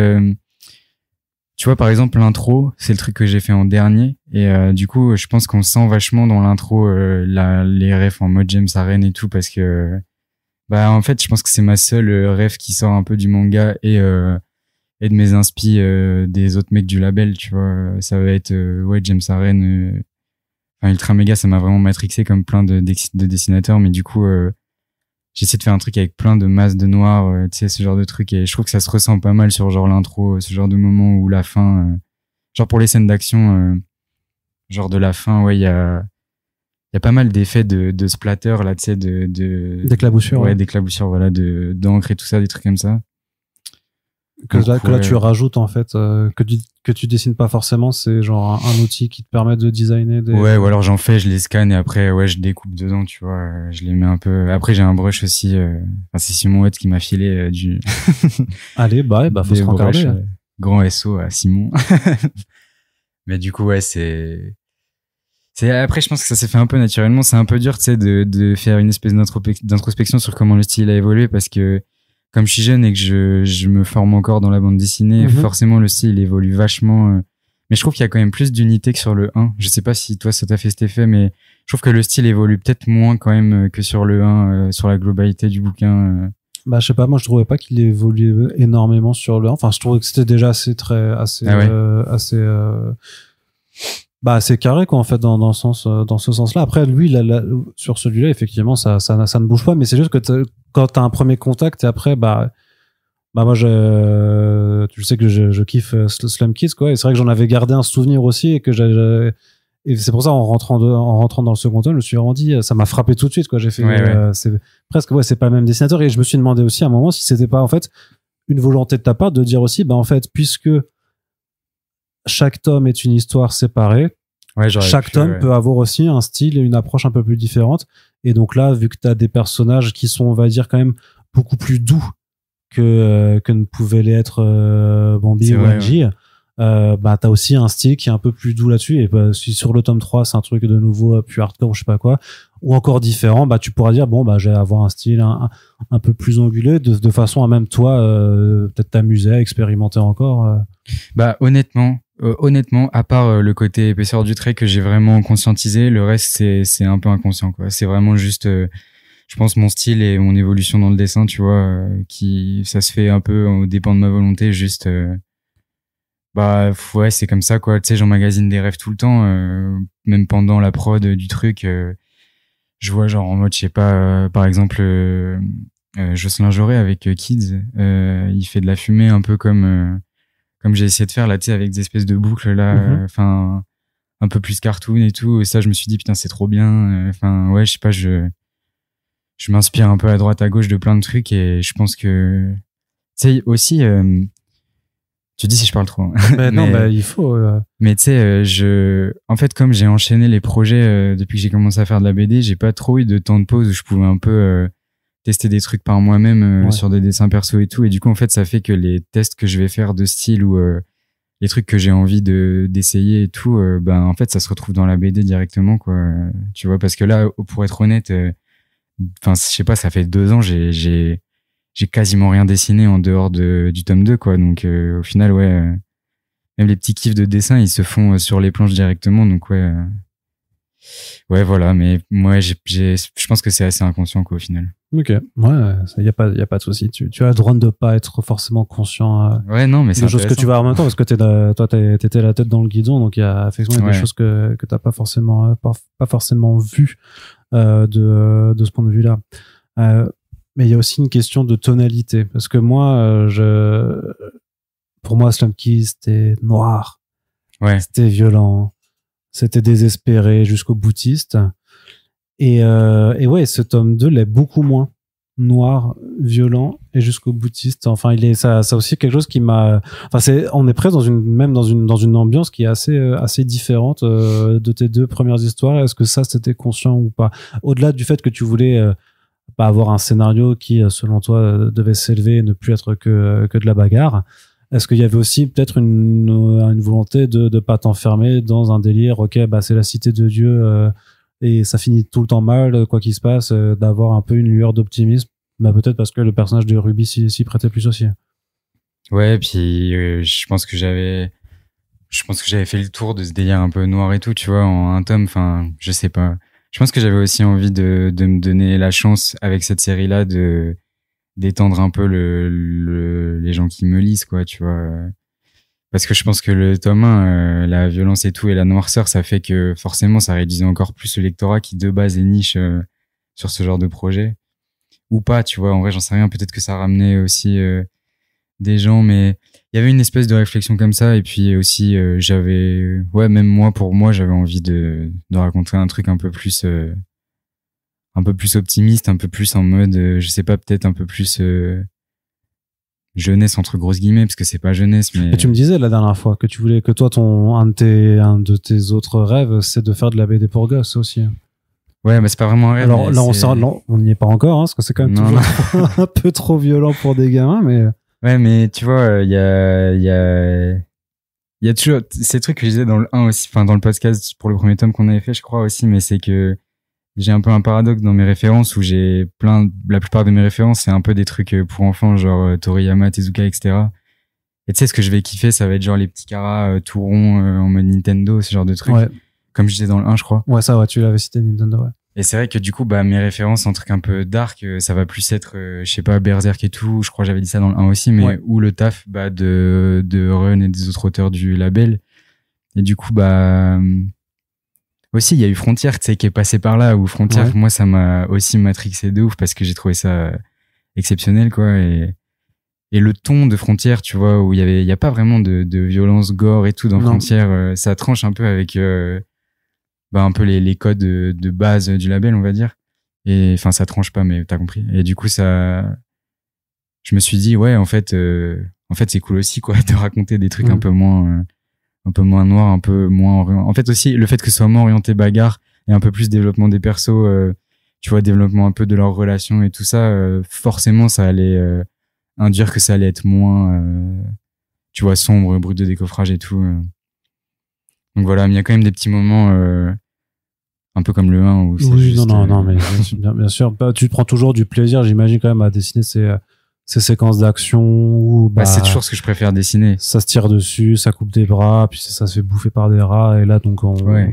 tu vois, par exemple, l'intro, c'est le truc que j'ai fait en dernier, et du coup, je pense qu'on sent vachement dans l'intro les refs en mode James Harren et tout, parce que en fait, je pense que c'est ma seule ref qui sort un peu du manga et de mes inspi des autres mecs du label, tu vois. Ça va être James Harren. Ultra Mega, ça m'a vraiment matrixé comme plein de dessinateurs, mais du coup, j'essaie de faire un truc avec plein de masses de noir, tu sais, ce genre de truc, et je trouve que ça se ressent pas mal sur genre l'intro, ce genre de moment ou la fin, genre pour les scènes d'action, genre de la fin, il y a pas mal d'effets de splatter, là, tu sais, d'éclaboussure. Ouais, d'éclaboussure, voilà, d'encre et tout ça, des trucs comme ça. Que là tu rajoutes en fait, que tu dessines pas forcément, c'est genre un outil qui te permet de designer des... Ouais, ou alors j'en fais, je les scanne et après je découpe dedans, tu vois, je les mets un peu. Après j'ai un brush aussi, c'est Simon Watt qui m'a filé du Allez, faut se rencarder. Grand SO à Simon. Mais du coup c'est après je pense que ça s'est fait un peu naturellement, c'est un peu dur, tu sais, de faire une espèce d'introspection sur comment le style a évolué, parce que comme je suis jeune et que je me forme encore dans la bande dessinée, forcément le style évolue vachement. Mais je trouve qu'il y a quand même plus d'unité que sur le 1. Je sais pas si toi ça t'a fait cet effet, mais je trouve que le style évolue peut-être moins quand même que sur le 1, sur la globalité du bouquin. Je sais pas, moi je trouvais pas qu'il évoluait énormément sur le 1. Enfin, je trouvais que c'était déjà assez carré, quoi, en fait, dans ce sens-là. Après, lui, sur celui-là, effectivement, ça ne bouge pas, mais c'est juste que quand t'as un premier contact et après, moi, tu sais que je kiffe Slum Kids, quoi, et c'est vrai que j'en avais gardé un souvenir aussi, et que et c'est pour ça, en rentrant dans le second tome, je me suis vraiment dit, ça m'a frappé tout de suite, quoi. J'ai fait, c'est presque, c'est pas le même dessinateur, et je me suis demandé aussi à un moment si c'était pas, en fait, une volonté de ta part de dire aussi, en fait, puisque chaque tome est une histoire séparée, chaque tome peut avoir aussi un style et une approche un peu plus différente. Et donc là, vu que tu as des personnages qui sont, on va dire, quand même beaucoup plus doux que ne pouvaient l'être Bambi ou Angie, t'as aussi un style qui est un peu plus doux là-dessus. Et si sur le tome 3, c'est un truc de nouveau plus hardcore, je sais pas quoi, ou encore différent, tu pourras dire, je vais avoir un style un peu plus anguleux, de façon à même toi, peut-être t'amuser, à expérimenter encore. Honnêtement, à part le côté épaisseur du trait que j'ai vraiment conscientisé, le reste c'est un peu inconscient, quoi. C'est vraiment juste, je pense, mon style et mon évolution dans le dessin, tu vois, ça se fait un peu au dépend de ma volonté, juste c'est comme ça, quoi. Tu sais, j'emmagasine des rêves tout le temps, même pendant la prod du truc, je vois genre en mode, je sais pas, par exemple Jocelyn Jaurès avec Kids, il fait de la fumée un peu comme j'ai essayé de faire là, tu sais, avec des espèces de boucles là, un peu plus cartoon et tout. Et ça, je me suis dit, putain, c'est trop bien. Je sais pas, je m'inspire un peu à droite, à gauche de plein de trucs, et je pense que, tu sais, aussi, tu dis si je parle trop. Non, il faut. Mais tu sais, en fait, comme j'ai enchaîné les projets depuis que j'ai commencé à faire de la BD, j'ai pas trop eu de temps de pause où je pouvais un peu tester des trucs par moi-même sur des dessins perso et tout. Et du coup, en fait, ça fait que les tests que je vais faire de style ou les trucs que j'ai envie d'essayer et tout, ben en fait, ça se retrouve dans la BD directement, quoi. Tu vois, parce que là, pour être honnête, enfin, je sais pas, ça fait 2 ans, j'ai quasiment rien dessiné en dehors du tome 2, quoi. Donc, au final, ouais, même les petits kiffs de dessin, ils se font sur les planches directement. Donc, ouais, ouais, voilà. Mais moi, je pense que c'est assez inconscient, quoi, au final. Ok, ouais, y a pas de souci. Tu as le droit de pas être forcément conscient ouais, non, mais c'est des choses que tu vas en même temps, parce que toi, t'étais la tête dans le guidon, donc il y a effectivement des choses que t'as pas forcément vu de ce point de vue-là. Mais il y a aussi une question de tonalité, parce que moi, pour moi, Slum Key, c'était noir, c'était violent, c'était désespéré jusqu'au boutiste. Et ouais, ce tome 2 l'est beaucoup moins noir, violent et jusqu'au boutiste. Enfin, ça aussi quelque chose qui m'a, enfin, on est presque dans une ambiance qui est assez différente de tes 2 premières histoires. Est-ce que ça, c'était conscient ou pas? Au-delà du fait que tu voulais pas avoir un scénario qui, selon toi, devait s'élever et ne plus être que de la bagarre. Est-ce qu'il y avait aussi peut-être une volonté de pas t'enfermer dans un délire, ok, bah, c'est la cité de Dieu, et ça finit tout le temps mal, quoi qu'il se passe, d'avoir un peu une lueur d'optimisme, bah peut-être parce que le personnage de Ruby s'y prêtait plus aussi. Ouais, puis je pense que j'avais fait le tour de ce délire un peu noir et tout, tu vois, en un tome. Enfin, je sais pas. Je pense que j'avais aussi envie de me donner la chance avec cette série-là d'étendre un peu les gens qui me lisent, quoi, tu vois. Parce que je pense que le tome 1, la violence et tout, et la noirceur, ça fait que forcément, ça réduisait encore plus le lectorat qui, de base, est niche sur ce genre de projet. Ou pas, tu vois. En vrai, j'en sais rien. Peut-être que ça ramenait aussi des gens, mais il y avait une espèce de réflexion comme ça. Et puis aussi, même moi, pour moi, j'avais envie de raconter un truc un peu plus optimiste, un peu plus en mode, je sais pas, peut-être un peu plus... jeunesse entre grosses guillemets, parce que c'est pas jeunesse, mais... Et tu me disais la dernière fois que tu voulais que toi, un de tes autres rêves, c'est de faire de la BD pour gosses aussi. Ouais, mais c'est pas vraiment un rêve. Alors là, on n'y est pas encore, hein, parce que c'est quand même toujours un peu trop violent pour des gamins, mais... Ouais, mais tu vois, il y a toujours ces trucs que je disais dans le 1 aussi, enfin dans le podcast pour le premier tome qu'on avait fait, je crois aussi, mais c'est que j'ai un peu un paradoxe dans mes références où la plupart de mes références, c'est un peu des trucs pour enfants, genre Toriyama, Tezuka, etc. Et tu sais, ce que je vais kiffer, ça va être genre les petits caras tout ronds en mode Nintendo, ce genre de trucs. Ouais. Comme je disais dans le 1, je crois. Ouais, ça, ouais, tu l'avais cité Nintendo, ouais. Et c'est vrai que du coup, bah, mes références en trucs un peu dark, ça va plus être, je sais pas, Berserk et tout. Je crois que j'avais dit ça dans le 1 aussi, mais ou le taf, bah, de Run et des autres auteurs du label. Et du coup, bah, aussi, il y a eu Frontière, tu sais, qui est passé par là, où Frontière, moi, ça m'a aussi matrixé de ouf parce que j'ai trouvé ça exceptionnel, quoi. Et le ton de Frontière, tu vois, où il y a pas vraiment de violence gore et tout dans Frontière, ça tranche un peu avec, un peu les codes de base du label, on va dire. Et, enfin, ça tranche pas, mais t'as compris. Et du coup, je me suis dit, ouais, en fait, c'est cool aussi, quoi, de raconter des trucs un peu moins noirs, un peu moins en fait aussi, le fait que ce soit moins orienté bagarre et un peu plus développement des persos, tu vois, développement un peu de leurs relations et tout ça, forcément, ça allait induire que ça allait être moins, tu vois, sombre, brut de décoffrage et tout. Donc voilà, mais il y a quand même des petits moments un peu comme le 1 où c'est juste, non, mais bien sûr, tu te prends toujours du plaisir, j'imagine, quand même, à dessiner ces séquences d'action où c'est toujours ce que je préfère dessiner. Ça se tire dessus, ça coupe des bras, puis ça se fait bouffer par des rats, et là donc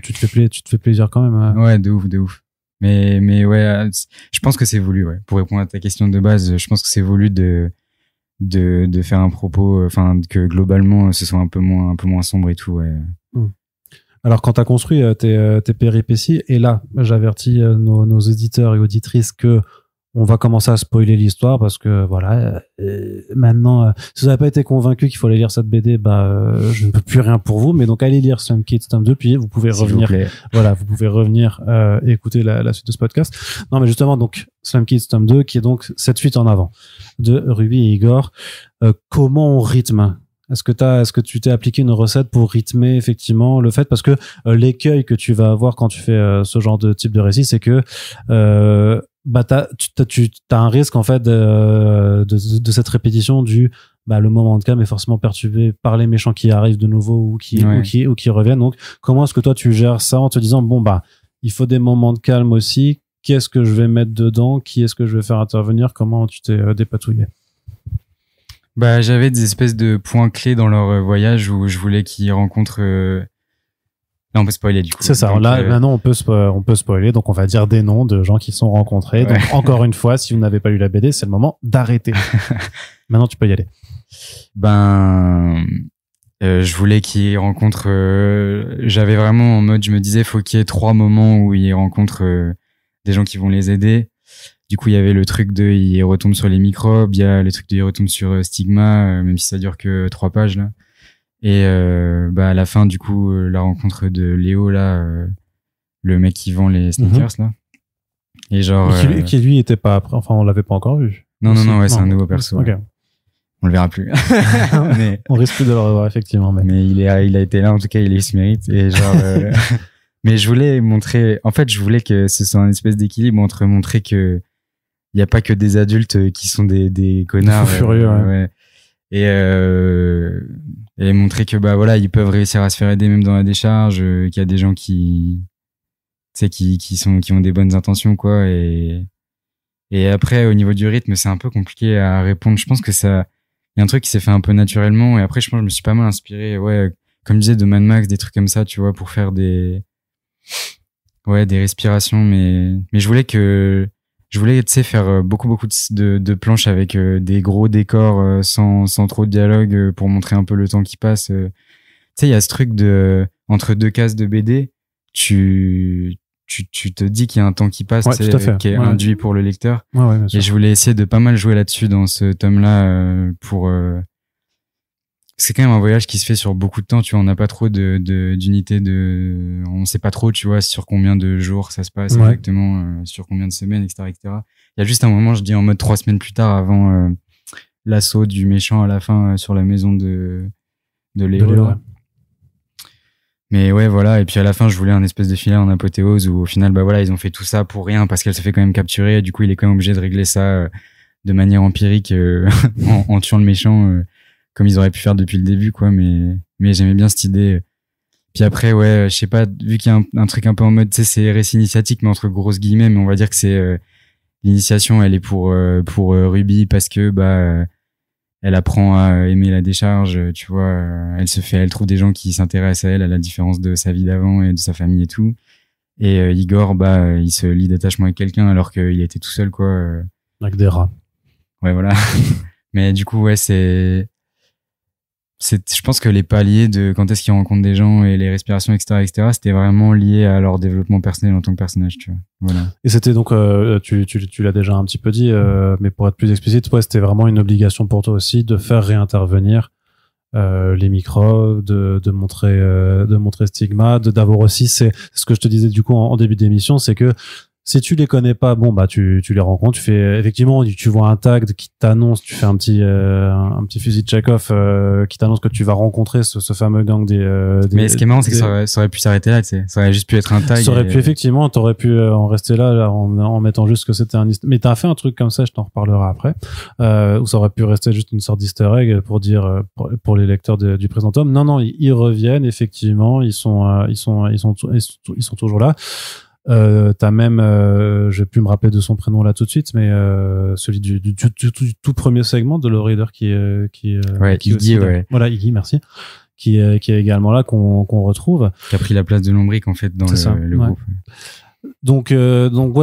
tu te fais plaisir quand même. Ouais, de ouf. Mais ouais, je pense que c'est voulu, ouais. Pour répondre à ta question de base, je pense que c'est voulu de faire un propos, enfin que globalement ce soit un peu moins sombre et tout, ouais. Alors, quand tu as construit tes péripéties, et là, j'avertis nos éditeurs et auditrices que on va commencer à spoiler l'histoire parce que voilà, maintenant, si vous n'avez pas été convaincu qu'il fallait lire cette BD, je ne peux plus rien pour vous. Mais donc, allez lire Slum Kids tome 2, puis vous pouvez revenir. Vous pouvez revenir et écouter la suite de ce podcast. Non, mais justement, donc Slum Kids tome 2, qui est donc cette suite en avant de Ruby et Igor. Comment on rythme? Est-ce que tu t'es appliqué une recette pour rythmer effectivement le fait, parce que l'écueil que tu vas avoir quand tu fais ce genre de type de récit, c'est que bah t'as un risque en fait de cette répétition le moment de calme est forcément perturbé par les méchants qui arrivent de nouveau ou qui reviennent. Donc comment est-ce que toi tu gères ça en te disant il faut des moments de calme aussi, qu'est-ce que je vais mettre dedans, qui est-ce que je vais faire intervenir, comment tu t'es dépatouillé? J'avais des espèces de points clés dans leur voyage où je voulais qu'ils rencontrent Là, on peut spoiler du coup. C'est ça. Donc, là, maintenant, on peut spoiler. Donc, on va dire des noms de gens qui sont rencontrés. Ouais. Donc, encore une fois, si vous n'avez pas lu la BD, c'est le moment d'arrêter. Maintenant, tu peux y aller. Je voulais qu'ils rencontrent. J'avais vraiment en mode, je me disais, faut qu'il y ait 3 moments où ils rencontrent des gens qui vont les aider. Du coup, il y avait le truc de, ils retombent sur les microbes. Il y a le truc de, ils retombent sur Stigma, même si ça dure que 3 pages là. Et à la fin, du coup, la rencontre de Léo là, le mec qui vend les sneakers là. Et genre qui lui était pas après, enfin on l'avait pas encore vu. Non, c'est un nouveau perso. Okay. On le verra plus. Mais on risque plus de le revoir effectivement. Mais il a été là, en tout cas, il a eu ce mérite. Et genre, mais je voulais montrer, en fait, je voulais que ce soit un espèce d'équilibre entre montrer que il y a pas que des adultes qui sont des connards furieux. Ouais. Et montrer que ils peuvent réussir à se faire aider même dans la décharge, qu'il y a des gens qui ont des bonnes intentions quoi. Et après au niveau du rythme, c'est un peu compliqué à répondre. Je pense que ça, il y a un truc qui s'est fait un peu naturellement. Et après, je pense que je me suis pas mal inspiré, comme je disais, de Mad Max, des trucs comme ça, tu vois, pour faire des respirations. Mais je voulais faire beaucoup de planches avec des gros décors sans trop de dialogue pour montrer un peu le temps qui passe. Tu sais, il y a ce truc de entre 2 cases de BD, tu te dis qu'il y a un temps qui passe, qui est induit pour le lecteur. Bien sûr. Et je voulais essayer de pas mal jouer là-dessus dans ce tome-là pour c'est quand même un voyage qui se fait sur beaucoup de temps, tu vois, on n'a pas trop d'unité on sait pas trop, tu vois, sur combien de jours ça se passe exactement, sur combien de semaines, etc. Il y a juste un moment, je dis en mode 3 semaines plus tard avant l'assaut du méchant à la fin sur la maison de Léo. Mais voilà, et puis à la fin, je voulais un espèce de filet en apothéose où au final, ils ont fait tout ça pour rien parce qu'elle se fait quand même capturer, et du coup, il est quand même obligé de régler ça de manière empirique en tuant le méchant comme ils auraient pu faire depuis le début, quoi. Mais j'aimais bien cette idée. Puis après, je sais pas, vu qu'il y a un truc un peu en mode, tu sais, c'est récit initiatique, mais entre grosses guillemets, mais on va dire que c'est l'initiation, elle est pour Ruby parce que elle apprend à aimer la décharge, tu vois, elle trouve des gens qui s'intéressent à elle, à la différence de sa vie d'avant et de sa famille et tout. Et Igor, il se lie d'attachement avec quelqu'un alors qu'il était tout seul, quoi. Avec des rats. Ouais, voilà. Mais du coup, je pense que les paliers de quand est-ce qu'ils rencontrent des gens et les respirations, etc., c'était vraiment lié à leur développement personnel en tant que personnage, tu vois. Voilà. Et c'était donc, tu l'as déjà un petit peu dit, mais pour être plus explicite, c'était vraiment une obligation pour toi aussi de faire réintervenir les microbes, de montrer Stigma, d'avoir aussi, c'est ce que je te disais du coup en début d'émission, c'est que si tu les connais pas, tu les rencontres, tu fais effectivement, tu vois un tag qui t'annonce, tu fais un petit fusil de Chekhov qui t'annonce que tu vas rencontrer ce fameux gang des. Mais ce qui est marrant, c'est que ça aurait pu s'arrêter là, tu sais. Ça aurait juste pu être un tag. Ça aurait pu effectivement, t'aurais pu en rester là en mettant juste que c'était mais t'as fait un truc comme ça, je t'en reparlerai après, où ça aurait pu rester juste une sorte d'easter egg pour dire pour les lecteurs du présent tome. Non, ils reviennent effectivement, ils sont toujours là. T'as même je vais plus me rappeler de son prénom là tout de suite, mais celui du tout premier segment de Low Rider qui Iggy, voilà, Iggy, merci, qui est également là qu'on retrouve, qui a pris la place de Lombric en fait dans le groupe. Donc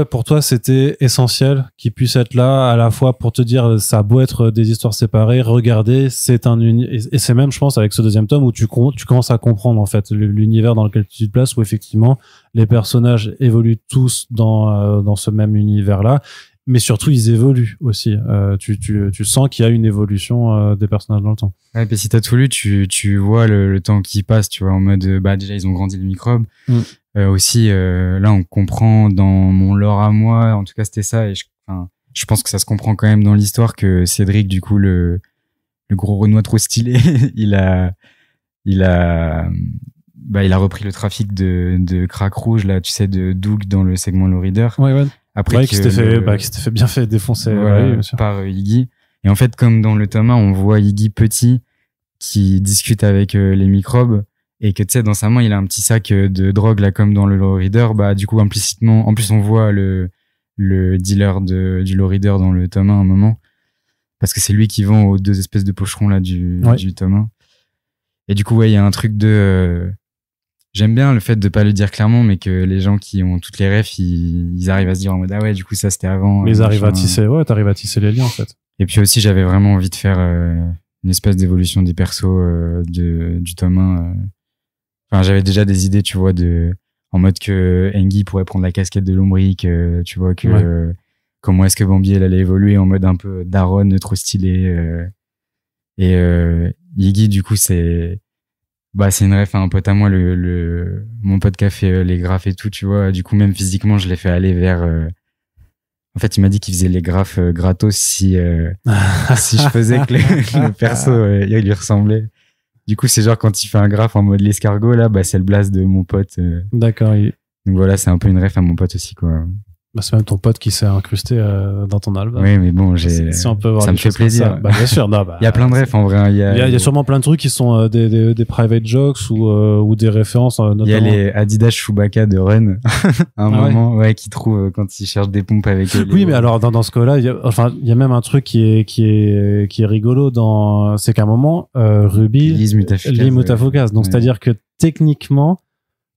pour toi c'était essentiel qu'il puisse être là à la fois pour te dire ça a beau être des histoires séparées, regardez, c'est et c'est même je pense avec ce deuxième tome où tu commences à comprendre en fait l'univers dans lequel tu te places, où effectivement les personnages évoluent tous dans ce même univers là, mais surtout ils évoluent aussi. Tu sens qu'il y a une évolution des personnages dans le temps. Ouais, puis si t'as tout lu, tu vois le temps qui passe, tu vois, en mode déjà ils ont grandi le microbe. Aussi là on comprend dans mon lore à moi, en tout cas c'était ça, et je pense que ça se comprend quand même dans l'histoire que Cédric, du coup le gros Renoir trop stylé, il a repris le trafic de crack rouge là, tu sais, de Doug dans le segment Low Rider. Ouais. Après ouais, qui s'était fait bien fait défoncer voilà, oui, bien sûr. par Iggy. Et en fait, comme dans le tome 1, on voit Iggy petit qui discute avec les microbes et que tu sais, dans sa main, il a un petit sac de drogue là, comme dans le Lowrider. Bah, du coup, implicitement, en plus, on voit le dealer du Lowrider dans le tome 1 à un moment. Parce que c'est lui qui vend aux deux espèces de pocherons là du tome 1. Et du coup, ouais, il y a un truc de... J'aime bien le fait de pas le dire clairement, mais que les gens qui ont toutes les refs, ils arrivent à se dire en mode ah ouais, du coup ça c'était avant. Mais t'arrives à tisser les liens en fait. Et puis aussi, j'avais vraiment envie de faire une espèce d'évolution des persos du tome 1. Enfin, j'avais déjà des idées, tu vois, en mode que Engi pourrait prendre la casquette de Lombric, tu vois, que comment est-ce que Bambi elle allait évoluer en mode un peu daronne, trop stylé. Et Iggy, du coup, c'est une ref à un pote à moi, mon pote qui a fait les graphes et tout, tu vois. Du coup, même physiquement, je l'ai fait aller vers... En fait, il m'a dit qu'il faisait les graphes gratos si je faisais que le perso, il lui ressemblait. Du coup, c'est genre quand il fait un graphe en mode l'escargot, là, bah, c'est le blaze de mon pote. D'accord. Donc voilà, c'est un peu une ref à mon pote aussi, quoi. Bah, c'est même ton pote qui s'est incrusté dans ton album. Oui, mais bon, si on peut voir ça me fait plaisir. Bah, bien sûr. Non, bah, il y a plein de refs en vrai. Il y a sûrement plein de trucs qui sont des private jokes ou des références. Notamment. Il y a les Adidas Chewbacca de Run, à un moment, qui trouve quand il cherche des pompes avec eux. Oui, mais alors dans ce cas-là, il y a même un truc qui est rigolo c'est qu'à un moment, Ruby lit Mutafukaz. Donc c'est-à-dire que techniquement,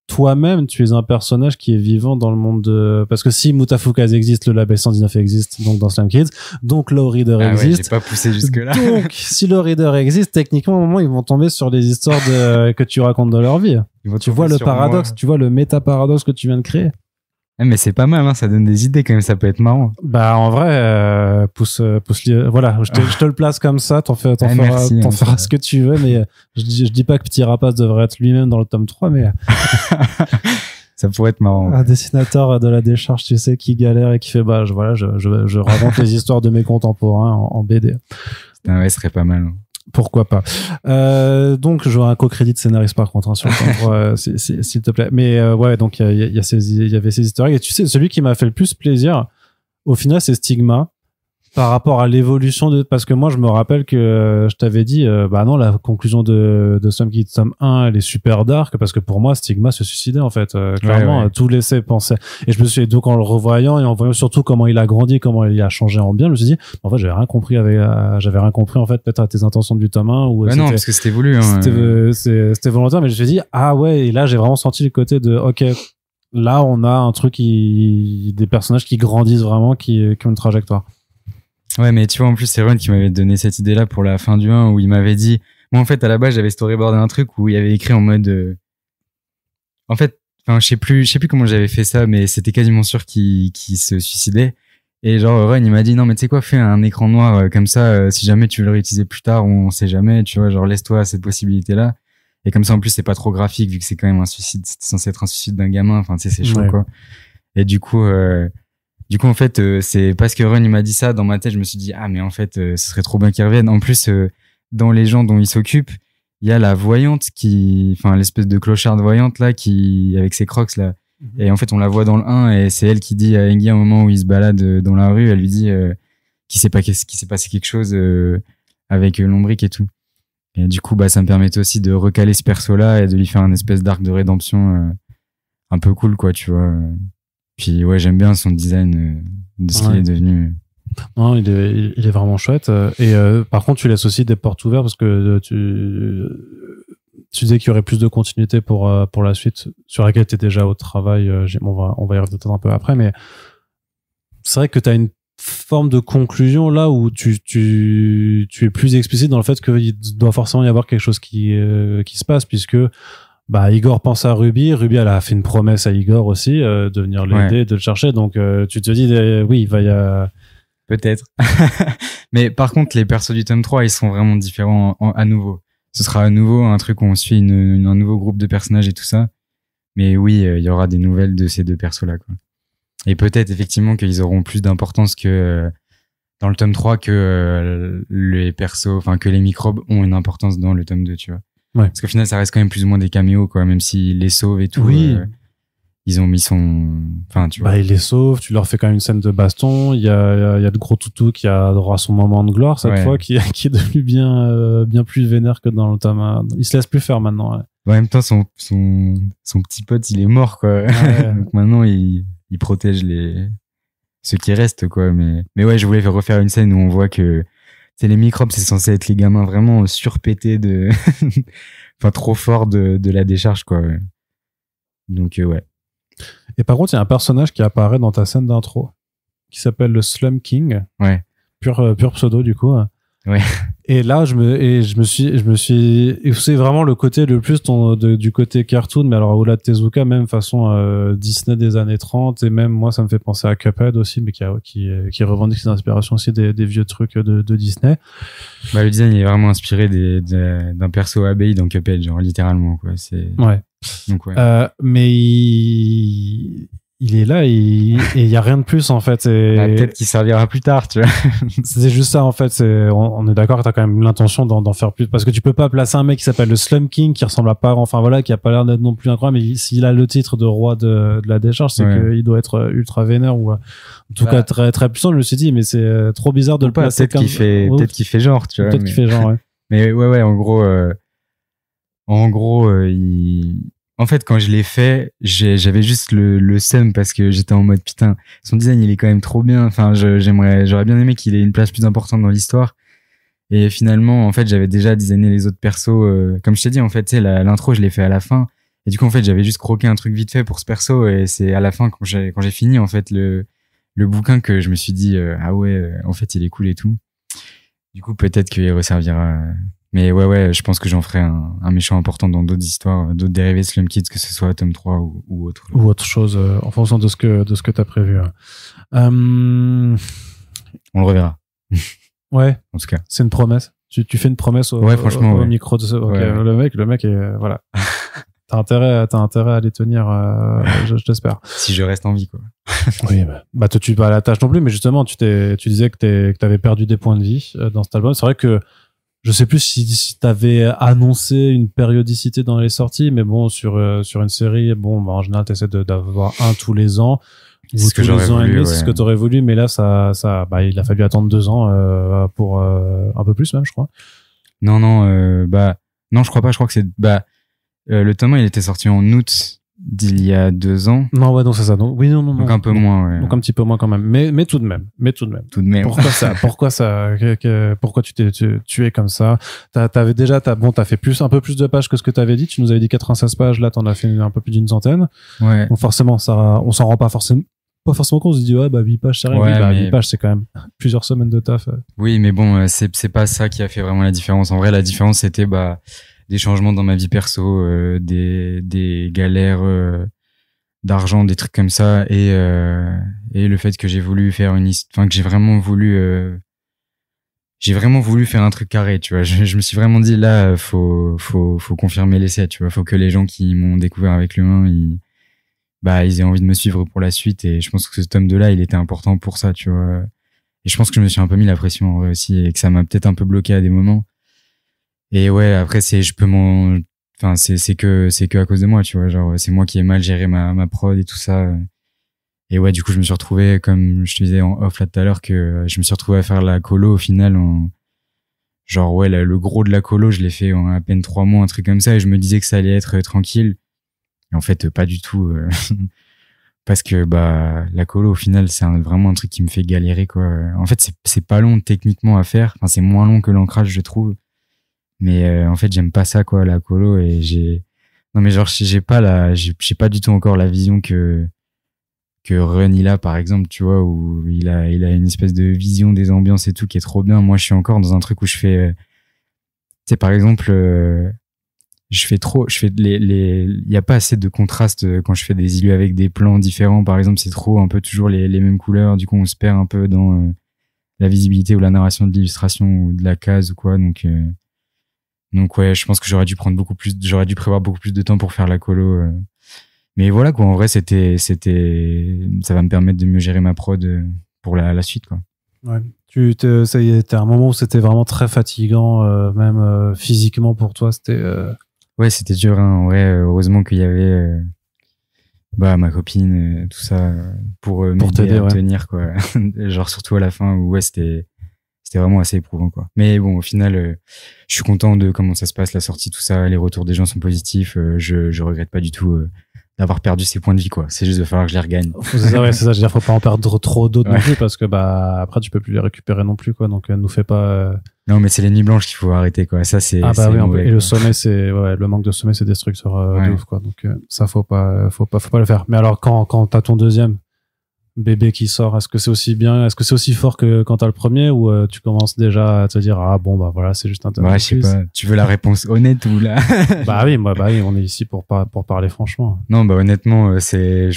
toi-même, tu es un personnage qui est vivant dans le monde de... Parce que si Mutafukaz existe, le label 119 existe, donc dans Slime Kids, donc Lowrider existe. Ouais, j'ai pas poussé jusque-là. Donc, si Lowrider existe, techniquement, à un moment, ils vont tomber sur les histoires que tu racontes de leur vie. Tu vois le paradoxe, tu vois le méta-paradoxe que tu viens de créer. Mais c'est pas mal, hein, ça donne des idées quand même, ça peut être marrant. Bah en vrai, voilà, je te le place comme ça, t'en feras ce que tu veux, mais je dis pas que Petit Rapace devrait être lui-même dans le tome 3, mais ça pourrait être marrant. Un dessinateur de la décharge, tu sais, qui galère et qui fait je raconte les histoires de mes contemporains en BD. Ouais, ce serait pas mal. Pourquoi pas. Donc j'aurai un co-crédit de scénariste par contre, hein, sur le tome 3, s'il te plaît. Mais ouais, donc il y avait ces histoires. Et tu sais, celui qui m'a fait le plus plaisir, au final, c'est Stigma. Par rapport à l'évolution parce que moi je me rappelle que je t'avais dit bah non, la conclusion de Slime Kids tome 1 elle est super dark, parce que pour moi Stigma se suicidait en fait, clairement. Tout laissait penser, et je me suis donc en le revoyant et en voyant surtout comment il a grandi, comment il a changé en bien, je me suis dit en fait j'avais rien compris en fait peut-être à tes intentions du tome 1 ou non, parce que c'était voulu, hein, c'était volontaire, mais je me suis dit ah ouais, et là j'ai vraiment senti le côté de ok, là on a un truc des personnages qui grandissent vraiment, qui ont une trajectoire. Ouais, mais tu vois, en plus, c'est Ron qui m'avait donné cette idée-là pour la fin du 1, où il m'avait dit... Moi, en fait, à la base, j'avais storyboardé un truc où il y avait écrit en mode... En fait, enfin, je sais plus comment j'avais fait ça, mais c'était quasiment sûr qu'il se suicidait. Et genre, Ron, il m'a dit, non, mais tu sais quoi, fais un écran noir comme ça, si jamais tu veux le réutiliser plus tard, on sait jamais, tu vois, genre, laisse-toi cette possibilité-là. Et comme ça, en plus, c'est pas trop graphique, vu que c'est quand même un suicide, c'est censé être un suicide d'un gamin, enfin, tu sais, c'est chaud, quoi. Et du coup, en fait, c'est parce que Ron il m'a dit ça, dans ma tête, je me suis dit ah mais en fait, ce serait trop bien qu'il revienne. En plus, dans les gens dont il s'occupe, il y a la voyante l'espèce de clocharde voyante là qui avec ses crocs là. Et en fait, on la voit dans le 1 et c'est elle qui dit à Engi à un moment où il se balade dans la rue, elle lui dit qu'il s'est passé quelque chose avec Lombric et tout. Et du coup, bah ça me permettait aussi de recaler ce perso là et de lui faire un espèce d'arc de rédemption un peu cool, quoi, tu vois. Puis ouais, j'aime bien son design de ce qu'il est devenu. Non, il est vraiment chouette. Et par contre, tu laisses aussi des portes ouvertes parce que tu disais qu'il y aurait plus de continuité pour la suite, sur laquelle tu es déjà au travail. On va y revenir peut-être un peu après, mais c'est vrai que tu as une forme de conclusion là où tu es plus explicite dans le fait qu'il doit forcément y avoir quelque chose qui se passe, puisque bah Igor pense à Ruby, elle a fait une promesse à Igor aussi de venir l'aider, de le chercher, donc tu te dis oui, il va y a peut-être. Mais par contre, les persos du tome 3, ils sont vraiment différents à nouveau. Ce sera à nouveau un truc où on suit un nouveau groupe de personnages et tout ça. Mais oui, il y aura des nouvelles de ces deux persos-là, quoi. Et peut-être effectivement qu'ils auront plus d'importance que dans le tome 3, que les persos, enfin que les microbes ont une importance dans le tome 2, tu vois. Ouais. Parce qu'au final, ça reste quand même plus ou moins des caméos, quoi, même s'ils les sauvent et tout. Oui. ils ont mis son, enfin, tu vois. Bah, il les sauve, tu leur fais quand même une scène de baston. Il y a le gros toutou qui a droit à son moment de gloire cette fois, qui est devenu bien plus vénère que dans le tome 1. Il se laisse plus faire maintenant. Ouais. En même temps, son petit pote, il est mort, quoi. Ouais. Donc maintenant, il protège ceux qui restent, quoi. Mais ouais, je voulais refaire une scène où on voit que, c'est les microbes, c'est censé être les gamins vraiment surpétés enfin, trop forts de la décharge, quoi. Donc, ouais. Et par contre, il y a un personnage qui apparaît dans ta scène d'intro, qui s'appelle le Slum King. Ouais. Pur pseudo, du coup. Ouais. Et là, je me suis, c'est vraiment le côté le plus du côté cartoon, mais alors au-delà de Tezuka, même façon Disney des années 30, et même moi, ça me fait penser à Cuphead aussi, mais qui revendique ses inspirations aussi des vieux trucs de Disney. Bah, le design il est vraiment inspiré d'un perso abeille dans Cuphead, genre littéralement, quoi. Ouais. Donc, ouais. Mais il est là et il y a rien de plus en fait. Peut-être qu'il servira plus tard, tu vois. C'est juste ça en fait. On est d'accord que t'as quand même l'intention d'en faire plus, parce que tu peux pas placer un mec qui s'appelle le Slum King qui ressemble à pas, enfin voilà, qui a pas l'air d'être non plus incroyable, mais s'il a le titre de roi de la décharge, c'est qu'il doit être ultra vénère ou en tout cas très très puissant. Je me suis dit, mais c'est trop bizarre de le placer comme. Peut-être qu'il fait genre, tu vois. Peut-être qu'il fait genre, ouais. Mais ouais, en gros, en fait, quand je l'ai fait, j'avais juste le seum parce que j'étais en mode putain, son design il est quand même trop bien. Enfin, j'aurais bien aimé qu'il ait une place plus importante dans l'histoire. Et finalement, en fait, j'avais déjà designé les autres persos. Comme je t'ai dit, en fait, tu sais, l'intro, je l'ai fait à la fin. Et du coup, en fait, j'avais juste croqué un truc vite fait pour ce perso. Et c'est à la fin, quand j'ai fini, en fait, le bouquin, que je me suis dit, ah ouais, en fait, il est cool et tout. Du coup, peut-être qu'il resservira. Mais ouais, je pense que j'en ferai un méchant important dans d'autres histoires, d'autres dérivés de Slum Kids, que ce soit tome 3 ou autre. Ou autre chose, en fonction de ce que t'as prévu. On le reverra. Ouais. En tout cas. C'est une promesse. Tu fais une promesse au micro de ce, le mec est, voilà. T'as intérêt à les tenir, je t'espère. Si je reste en vie, quoi. Oui, bah, te tue pas à la tâche non plus, mais justement, tu disais que t'avais perdu des points de vie dans cet album. C'est vrai que je sais plus si t'avais annoncé une périodicité dans les sorties, mais bon, sur une série, bon, bah, en général, t'essaies d'avoir un tous les ans. C'est ce que j'aurais voulu, c'est ce que t'aurais voulu, mais là, bah, il a fallu attendre 2 ans, pour, un peu plus même, je crois. Non, je crois pas, je crois que le tome 1, il était sorti en août d'il y a 2 ans. Non, ouais, donc c'est ça. Donc, oui, non. Donc un peu moins, ouais. Donc un petit peu moins quand même. Mais tout de même. Pourquoi ça? Pourquoi tu es comme ça? T'as fait un peu plus de pages que ce que t'avais dit. Tu nous avais dit 96 pages. Là, t'en as fait un peu plus d'une centaine. Ouais. Donc forcément, on s'en rend pas forcément compte. On se dit, ouais, bah, 8 pages, c'est rien. Ouais, 8 pages, c'est quand même plusieurs semaines de taf. Oui, mais bon, c'est pas ça qui a fait vraiment la différence. En vrai, la différence, c'était, des changements dans ma vie perso, des galères d'argent, des trucs comme ça, et le fait que j'ai voulu faire que j'ai vraiment voulu faire un truc carré, tu vois. Je me suis vraiment dit, là, faut confirmer l'essai, tu vois. Faut que les gens qui m'ont découvert avec le 1, ils aient envie de me suivre pour la suite, et je pense que ce tome 2 là, il était important pour ça, tu vois. Et je pense que je me suis un peu mis la pression en vrai aussi, et que ça m'a peut-être un peu bloqué à des moments. Et ouais, après, c'est que à cause de moi, tu vois, genre, c'est moi qui ai mal géré ma prod et tout ça. Et ouais, du coup, je me suis retrouvé, comme je te disais en off là tout à l'heure, que je me suis retrouvé à faire la colo au final genre, ouais, le gros de la colo, je l'ai fait en à peine 3 mois, un truc comme ça, et je me disais que ça allait être tranquille. Et en fait, pas du tout, parce que, la colo, au final, c'est vraiment un truc qui me fait galérer, quoi. En fait, c'est pas long techniquement à faire. Enfin, c'est moins long que l'ancrage, je trouve. Mais en fait, j'aime pas ça, quoi, la colo, et j'ai pas du tout encore la vision que Run il a, par exemple, tu vois, où il a une espèce de vision des ambiances et tout qui est trop bien. Moi, je suis encore dans un truc où je fais, tu sais, par exemple, il y a pas assez de contraste quand je fais des illus avec des plans différents, par exemple, c'est trop un peu toujours les mêmes couleurs, du coup, on se perd un peu dans la visibilité ou la narration de l'illustration ou de la case ou quoi, donc ouais, je pense que j'aurais dû prévoir beaucoup plus de temps pour faire la colo. Mais voilà, quoi, en vrai, ça va me permettre de mieux gérer ma prod pour la suite, quoi. Ouais. Ça y est, t'as un moment où c'était vraiment très fatigant, même physiquement pour toi, c'était. Ouais, c'était dur, hein. En vrai, heureusement qu'il y avait Bah, ma copine, tout ça, pour m'aider t'aider, à ouais. tenir, quoi. Genre, surtout à la fin où, ouais, c'était vraiment assez éprouvant, quoi. Mais bon, au final, je suis content de comment ça se passe, la sortie, tout ça, les retours des gens sont positifs, je regrette pas du tout, d'avoir perdu ces points de vie, quoi. C'est juste de falloir que je les regagne. C'est ça, ouais, c'est ça. Je veux dire, faut pas en perdre trop d'autres Ouais. non plus parce que, bah, après, tu peux plus les récupérer non plus, quoi. Donc, nous fais pas, Non, mais c'est les nuits blanches qu'il faut arrêter, quoi. Ça, c'est, ah bah c'est oui, mauvais, et le quoi. sommeil, le manque de sommeil, c'est destructeur Ouais. de ouf, quoi. Donc, ça, faut pas le faire. Mais alors, quand t'as ton deuxième bébé qui sort, est-ce que c'est aussi fort que quand t'as le premier ou tu commences déjà à te dire, ah bon, bah voilà, c'est juste un Ouais, je sais pas. Tu veux la réponse honnête ou là? Bah oui, on est ici pour parler franchement. Non, bah honnêtement, c'est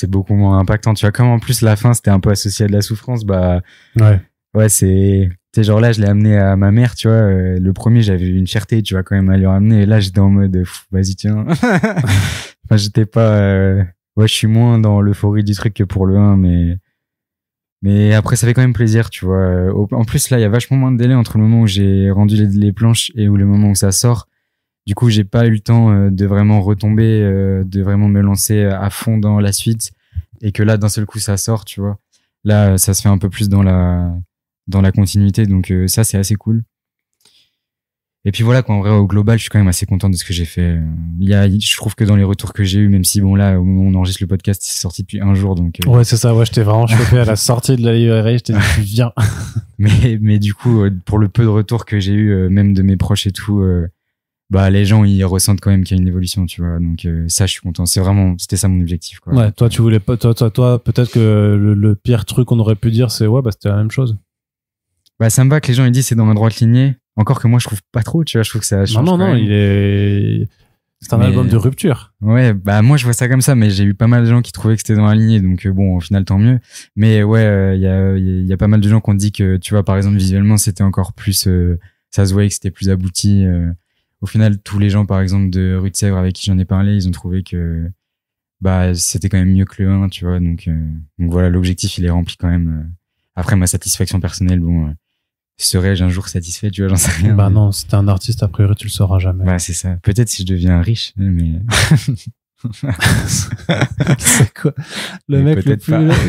beaucoup moins impactant. Tu vois, comme en plus la fin, c'était un peu associé à de la souffrance, bah Ouais. tu sais, genre là, je l'ai amené à ma mère, tu vois. Le premier, j'avais eu une fierté, tu vois, quand même à lui ramener. Et là, j'étais en mode, vas-y, tiens. Enfin, j'étais pas. Ouais, je suis moins dans l'euphorie du truc que pour le 1, mais après, ça fait quand même plaisir, tu vois. En plus, là, il y a vachement moins de délai entre le moment où j'ai rendu les planches et où le moment où ça sort. Du coup, j'ai pas eu le temps de vraiment retomber, de vraiment me lancer à fond dans la suite. Et que là, d'un seul coup, ça sort, tu vois. Là, ça se fait un peu plus dans la continuité. Donc, ça, c'est assez cool. Et puis voilà, quoi, en vrai, au global, je suis quand même assez content de ce que j'ai fait. Je trouve que dans les retours que j'ai eu, même si bon, là, au moment où on enregistre le podcast, c'est sorti depuis un jour, donc. Ouais, c'est ça, ouais, je t'ai vraiment chopé à la sortie de la librairie, je t'ai dit, tu viens. mais du coup, pour le peu de retours que j'ai eu, même de mes proches et tout, bah, les gens, ils ressentent quand même qu'il y a une évolution, tu vois. Donc, ça, je suis content. C'était ça mon objectif, quoi. Ouais, toi, tu voulais pas, toi, peut-être que le pire truc qu'on aurait pu dire, c'est, ouais, bah, c'était la même chose. Bah, ça me va que les gens, ils disent c'est dans ma droite lignée. Encore que moi, je trouve pas trop, tu vois. Je trouve que ça change. Non, quand même. c'est un album de rupture. Ouais, bah, moi, je vois ça comme ça, mais j'ai eu pas mal de gens qui trouvaient que c'était dans la lignée. Donc, bon, au final, tant mieux. Mais ouais, il y a pas mal de gens qui ont dit que, tu vois, par exemple, visuellement, c'était encore plus, ça se voyait que c'était plus abouti. Au final, tous les gens, par exemple, de Rue de Sèvres avec qui j'en ai parlé, ils ont trouvé que, bah, c'était quand même mieux que le 1, tu vois. Donc voilà, l'objectif, il est rempli quand même. Après, ma satisfaction personnelle, bon, serais-je un jour satisfait, tu vois, j'en sais rien. Bah non, si t'es un artiste, a priori, tu le sauras jamais. Bah, c'est ça. Peut-être si je deviens riche, mais. C'est quoi? Le Mais mec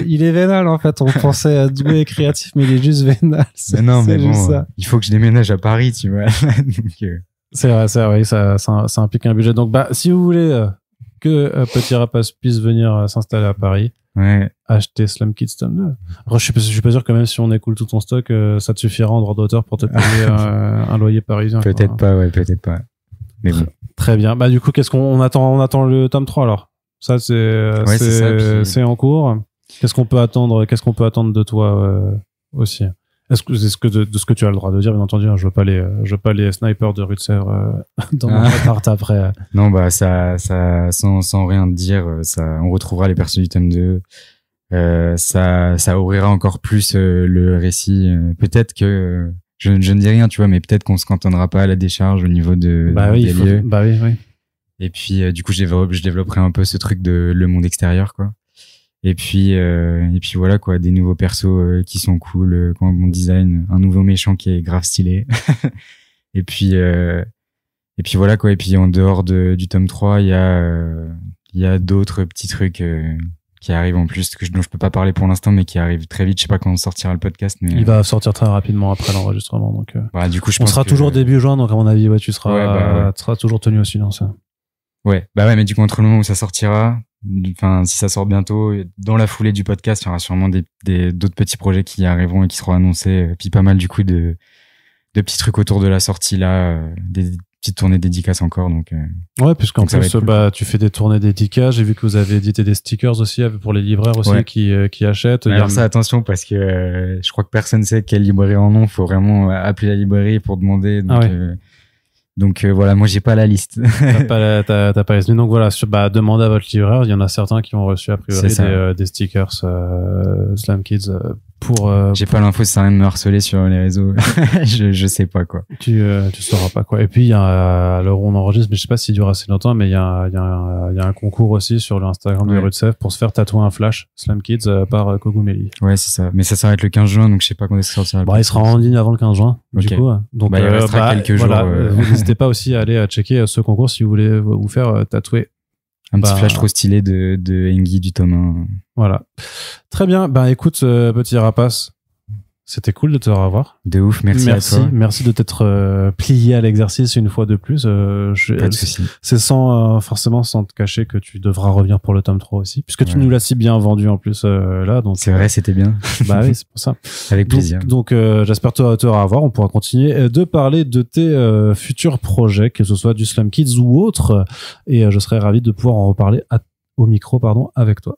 il est vénal, en fait. On pensait à doué et créatif, mais il est juste vénal. Mais non, mais bon, ça. il faut que je déménage à Paris, tu vois. Donc, C'est vrai, oui, ça implique un budget. Donc, bah, si vous voulez que Petit Rapace puisse venir s'installer à Paris, ouais. acheter Slum Kids Tome 2. Alors, je suis pas sûr que même si on écoule tout ton stock, ça te suffira en droit d'auteur pour te payer un loyer parisien. Peut-être pas, ouais, peut-être pas. Mais bon. Très bien. Bah, du coup, on attend le tome 3 alors. Ça, Ouais, c'est en cours. Qu'est-ce qu'on peut attendre de toi aussi? Est-ce que de ce que tu as le droit de dire, bien entendu, hein, je veux pas les snipers de Rue de Sèvres dans mon appart après. Non, bah, ça, sans rien dire, on retrouvera les persos du tome 2. Ça ouvrira encore plus le récit. Peut-être que je ne dis rien, tu vois, mais peut-être qu'on se cantonnera pas à la décharge au niveau des lieux. Bah oui. Et puis, du coup, je développerai un peu ce truc de le monde extérieur, quoi. Et puis voilà, quoi, des nouveaux persos qui sont cool, qui ont un bon design, un nouveau méchant qui est grave stylé. Et puis voilà, quoi. Et puis en dehors du tome 3, il y a d'autres petits trucs qui arrivent en plus dont je peux pas parler pour l'instant, mais qui arrivent très vite. Je sais pas quand on sortira le podcast, mais il va sortir très rapidement après l'enregistrement. Donc voilà, du coup, on sera toujours début juin, donc à mon avis, ouais, tu seras toujours tenu au silence. Ouais, bah ouais, mais du coup, entre le moment où ça sortira, enfin, si ça sort bientôt, dans la foulée du podcast, il y aura sûrement d'autres petits projets qui arriveront et qui seront annoncés, puis pas mal, du coup, de petits trucs autour de la sortie, là, des petites tournées dédicaces encore, donc. Ouais, puisqu'en plus, cool. tu fais des tournées dédicaces, j'ai vu que vous avez édité des stickers aussi, pour les libraires aussi, ouais. qui achètent. Alors ça, attention, parce que, je crois que personne sait quelle librairie en ont, faut vraiment appeler la librairie pour demander, donc, Donc voilà, moi j'ai pas la liste. T'as pas la liste. Donc voilà, demandez à votre libraire. Il y en a certains qui ont reçu a priori des stickers Slam Kids pour. J'ai pas l'info, ça sert à rien de me harceler sur les réseaux. je sais pas quoi. Tu sauras pas quoi. Et puis il y a à l'heure où on enregistre, mais je sais pas s'il dure assez longtemps, mais il y a un concours aussi sur l'Instagram de Rue de Sèvres pour se faire tatouer un flash Slam Kids par Kogumeli. Ouais, c'est ça. Mais ça s'arrête le 15 juin, donc je sais pas quand est-ce que ça sortira. Bah, il sera en ligne avant le 15 juin. Okay. Du coup, donc il restera quelques jours. N'hésitez pas aussi à aller checker ce concours si vous voulez vous faire tatouer Un petit flash trop stylé de Engi du tome 1. Voilà. Très bien. Écoute, petit rapace, c'était cool de te revoir. De ouf, merci à toi. Merci de t'être plié à l'exercice une fois de plus. Pas de souci. C'est forcément sans te cacher que tu devras revenir pour le tome 3 aussi, puisque tu nous l'as si bien vendu en plus là. Donc c'est vrai, c'était bien. Oui, c'est pour ça. Avec plaisir. Donc j'espère te revoir. On pourra continuer de parler de tes futurs projets, que ce soit du Slum Kids ou autre, et je serais ravi de pouvoir en reparler au micro, avec toi.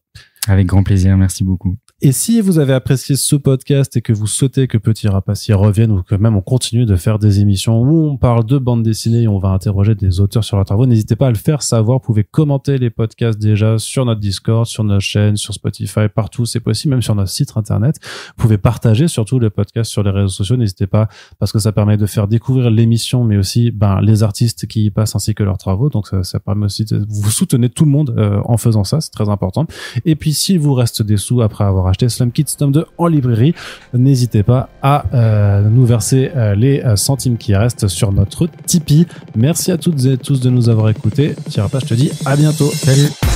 Avec grand plaisir, merci beaucoup. Et si vous avez apprécié ce podcast et que vous souhaitez que Petit Rapace y revienne, ou que même on continue de faire des émissions où on parle de bande dessinée et on va interroger des auteurs sur leurs travaux, n'hésitez pas à le faire savoir. Vous pouvez commenter les podcasts déjà sur notre Discord, sur notre chaîne, sur Spotify, partout c'est possible, même sur notre site internet. Vous pouvez partager surtout le podcast sur les réseaux sociaux, n'hésitez pas, parce que ça permet de faire découvrir l'émission, mais aussi les artistes qui y passent ainsi que leurs travaux. Donc ça permet aussi vous soutenez tout le monde en faisant ça, c'est très important. Et puis s'il vous reste des sous après avoir acheté Slum Kids tome 2 en librairie, n'hésitez pas à nous verser les centimes qui restent sur notre Tipeee. Merci à toutes et tous de nous avoir écoutés. Petit Rapace, je te dis à bientôt. Salut.